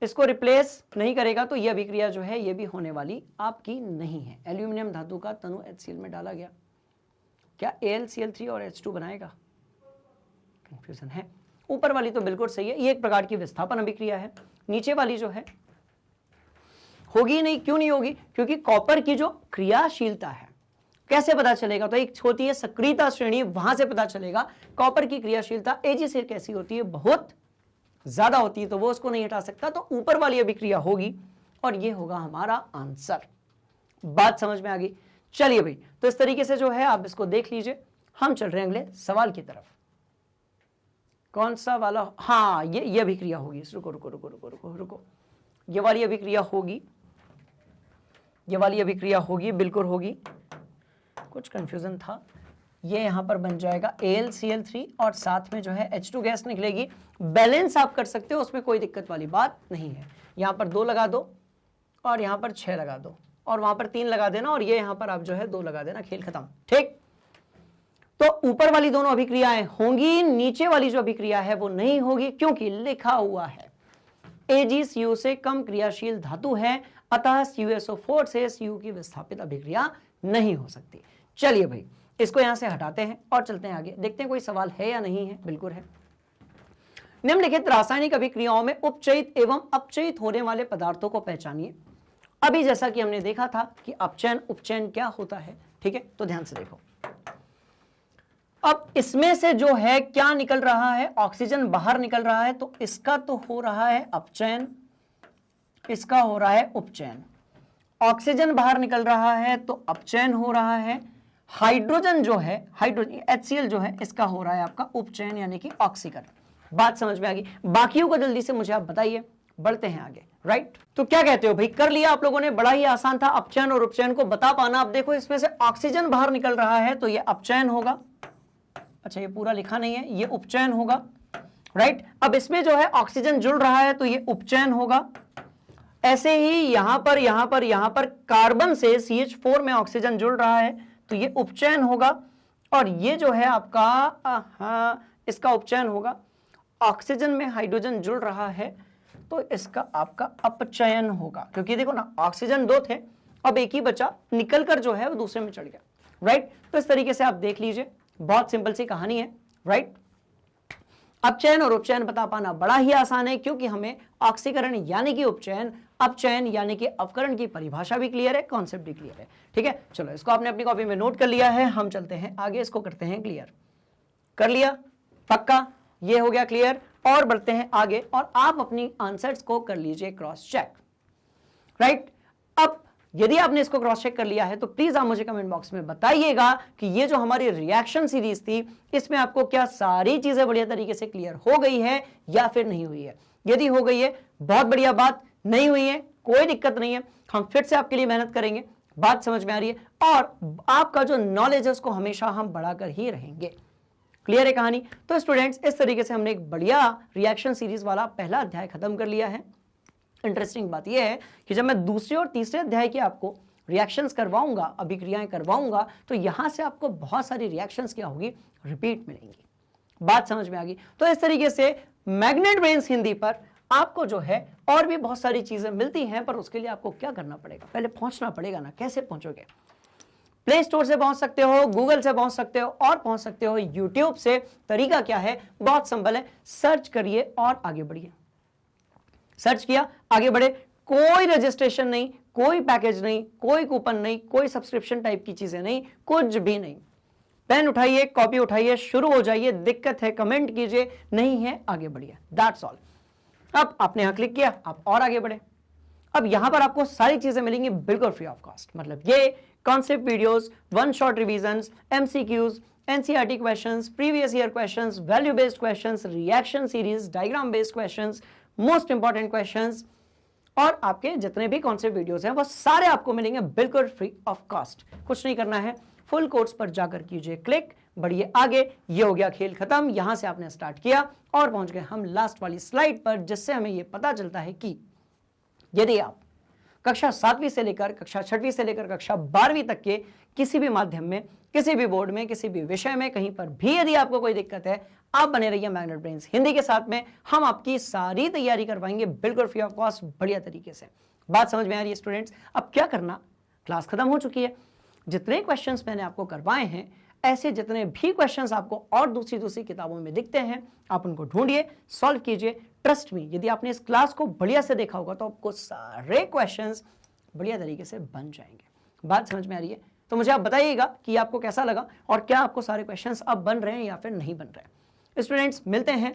इसको रिप्लेस नहीं करेगा तो ये अभिक्रिया जो है ये भी होने वाली आपकी नहीं है। एल्यूमिनियम धातु का तनु HCl में डाला गया, क्या AlCl3 और H2 बनाएगा? कंफ्यूजन है। ऊपर वाली तो बिल्कुल सही है, ये एक प्रकार की विस्थापन अभिक्रिया है। नीचे वाली जो है होगी नहीं, क्यों नहीं होगी? क्योंकि कॉपर की जो क्रियाशीलता है कैसे पता चलेगा? तो एक होती है सक्रियता श्रेणी, वहां से पता चलेगा कॉपर की क्रियाशीलता Ag से कैसी होती है, बहुत ज्यादा होती है, तो वो उसको नहीं हटा सकता, तो ऊपर वाली अभिक्रिया होगी और ये होगा हमारा आंसर। बात समझ में आ गई? चलिए भाई, तो इस तरीके से जो है आप इसको देख लीजिए। हम चल रहे हैं अगले सवाल की तरफ। कौन सा वाला? हाँ, ये अभिक्रिया होगी। रुको रुको रुको रुको रुको रुको, ये वाली अभिक्रिया होगी, ये वाली अभिक्रिया होगी, बिल्कुल होगी। कुछ कंफ्यूजन था। ये यहां पर बन जाएगा AlCl3 और साथ में जो है H2 गैस निकलेगी। बैलेंस आप कर सकते हो, उसमें कोई दिक्कत वाली बात नहीं है। यहां पर 2 लगा दो और यहां पर 6 लगा दो और वहां पर 3 लगा देना और ये यहां पर आप जो है 2 लगा देना, खेल खत्म। ठीक, तो ऊपर वाली दोनों अभिक्रियाएं होंगी, नीचे वाली जो अभिक्रिया है वो नहीं होगी, क्योंकि लिखा हुआ है Ag Cu से कम क्रियाशील धातु है, अतः CuSO4 से Cu की विस्थापित अभिक्रिया नहीं हो सकती। चलिए भाई, इसको यहां से हटाते हैं और चलते हैं आगे, देखते हैं कोई सवाल है या नहीं है। बिल्कुल है। निम्नलिखित रासायनिक अभिक्रियाओं में उपचयित एवं अपचयित होने वाले पदार्थों को पहचानिए। अभी जैसा कि हमने देखा था कि अपचयन उपचयन क्या होता है, ठीक है, तो ध्यान से देखो। अब इसमें से जो है क्या निकल रहा है? ऑक्सीजन बाहर निकल रहा है, तो इसका तो हो रहा है अपचयन, इसका हो रहा है उपचयन। ऑक्सीजन बाहर निकल रहा है तो अपचयन हो रहा है। हाइड्रोजन जो है, हाइड्रोजन HCl जो है, इसका हो रहा है आपका उपचयन यानी कि ऑक्सीकरण। बात समझ में आ गई? बाकियों को जल्दी से मुझे आप बताइए, बढ़ते हैं आगे। राइट, तो क्या कहते हो भाई? कर लिया आप लोगों ने, बड़ा ही आसान था अपचयन और उपचयन को बता पाना। अब देखो, इसमें से ऑक्सीजन बाहर निकल रहा है तो ये अपचयन होगा। अच्छा, ये पूरा लिखा नहीं है, ये उपचयन होगा। राइट, अब इसमें जो है ऑक्सीजन जुड़ रहा है तो ये उपचयन होगा। ऐसे ही यहां पर कार्बन से CH4 में ऑक्सीजन जुड़ रहा है तो ये उपचयन होगा। और ये जो है आपका इसका उपचयन होगा। ऑक्सीजन में हाइड्रोजन जुड़ रहा है तो इसका आपका अपचयन होगा, क्योंकि देखो ना, ऑक्सीजन 2 थे, अब एक ही बचा, निकलकर जो है वो दूसरे में चढ़ गया। राइट, तो इस तरीके से आप देख लीजिए, बहुत सिंपल सी कहानी है। राइट, अपचयन और उपचयन बता पाना बड़ा ही आसान है, क्योंकि हमें ऑक्सीकरण यानी कि उपचयन, अपचयन यानी कि अपकरण की परिभाषा भी क्लियर है, कॉन्सेप्ट भी क्लियर है। ठीक है, चलो इसको आपने अपनी कॉपी में नोट कर लिया है, हम चलते हैं आगे, इसको करते हैं क्लियर। कर लिया? पक्का? ये हो गया क्लियर। और बढ़ते हैं आगे और आप अपनी आंसर्स को कर लीजिए क्रॉस चेक। राइट, अब यदि आपने इसको क्रॉस चेक कर लिया है तो प्लीज आप मुझे कमेंट बॉक्स में बताइएगा कि ये जो हमारी रिएक्शन सीरीज थी, इसमें आपको क्या सारी चीजें बढ़िया तरीके से क्लियर हो गई है या फिर नहीं हुई है। यदि हो गई है, बहुत बढ़िया बात। नहीं हुई है, कोई दिक्कत नहीं है, हम फिर से आपके लिए मेहनत करेंगे। बात समझ में आ रही है? और आपका जो नॉलेज है उसको हमेशा हम बढ़ाकर ही रहेंगे। क्लियर है कहानी? तो स्टूडेंट्स, इस तरीके से हमने एक बढ़िया रिएक्शन सीरीज वाला पहला अध्याय खत्म कर लिया है। इंटरेस्टिंग बात यह है कि जब मैं दूसरे और तीसरे अध्याय की आपको रिएक्शंस करवाऊंगा, अभिक्रियाएं करवाऊंगा, तो यहां से आपको बहुत सारी रिएक्शंस क्या होगी, रिपीट मिलेंगी। बात समझ में आ गई? तो इस तरीके से मैग्नेट ब्रेन्स हिंदी पर आपको जो है और भी बहुत सारी चीजें मिलती हैं, पर उसके लिए आपको क्या करना पड़ेगा, पहले पहुंचना पड़ेगा ना। कैसे पहुंचोगे? प्ले स्टोर से पहुंच सकते हो, गूगल से पहुंच सकते हो और पहुंच सकते हो यूट्यूब से। तरीका क्या है? बहुत सिंपल है, सर्च करिए और आगे बढ़िए। सर्च किया, आगे बढ़े, कोई रजिस्ट्रेशन नहीं, कोई पैकेज नहीं, कोई कूपन नहीं, कोई सब्सक्रिप्शन टाइप की चीजें नहीं, कुछ भी नहीं। पेन उठाइए, कॉपी उठाइए, शुरू हो जाइए। दिक्कत है कमेंट कीजिए, नहीं है आगे बढ़िए, दैट्स ऑल। अब आपने यहां क्लिक किया, आप और आगे बढ़े। अब यहां पर आपको सारी चीजें मिलेंगी बिल्कुल फ्री ऑफ कॉस्ट। मतलब ये concept videos, one shot revisions, MCQs, NCERT questions, previous year questions, value based questions, reaction series, diagram based questions, most important questions और आपके जितने भी कॉन्सेप्ट वीडियोस हैं वो सारे आपको मिलेंगे बिल्कुल फ्री ऑफ कॉस्ट। कुछ नहीं करना है, फुल कोर्स पर जाकर कीजिए क्लिक, बढ़िए आगे। ये हो गया खेल खत्म। यहां से आपने स्टार्ट किया और पहुंच गए हम लास्ट वाली स्लाइड पर, जिससे हमें यह पता चलता है कि यदि आप कक्षा 7वीं से लेकर कक्षा 6वीं से लेकर कक्षा 12वीं तक के किसी भी माध्यम में, किसी भी बोर्ड में, किसी भी विषय में, कहीं पर भी यदि आपको कोई दिक्कत है, आप बने रहिए मैग्नेट ब्रेन्स हिंदी के साथ में। हम आपकी सारी तैयारी करवाएंगे बिल्कुल फ्री ऑफ कॉस्ट, बढ़िया तरीके से। बात समझ में आ रही है स्टूडेंट्स? अब क्या करना, क्लास खत्म हो चुकी है। जितने क्वेश्चंस मैंने आपको करवाए हैं, ऐसे जितने भी क्वेश्चंस आपको और दूसरी किताबों में दिखते हैं, आप उनको ढूंढिए, सॉल्व कीजिए। ट्रस्ट मी, यदि आपने इस क्लास को बढ़िया से देखा होगा तो आपको सारे क्वेश्चंस बढ़िया तरीके से बन जाएंगे। बात समझ में आ रही है? तो मुझे आप बताइएगा कि आपको कैसा लगा और क्या आपको सारे क्वेश्चंस अब बन रहे हैं या फिर नहीं बन रहे। स्टूडेंट्स, मिलते हैं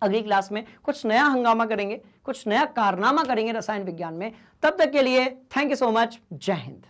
अगली क्लास में, कुछ नया हंगामा करेंगे, कुछ नया कारनामा करेंगे रसायन विज्ञान में। तब तक के लिए थैंक यू सो मच। जय हिंद।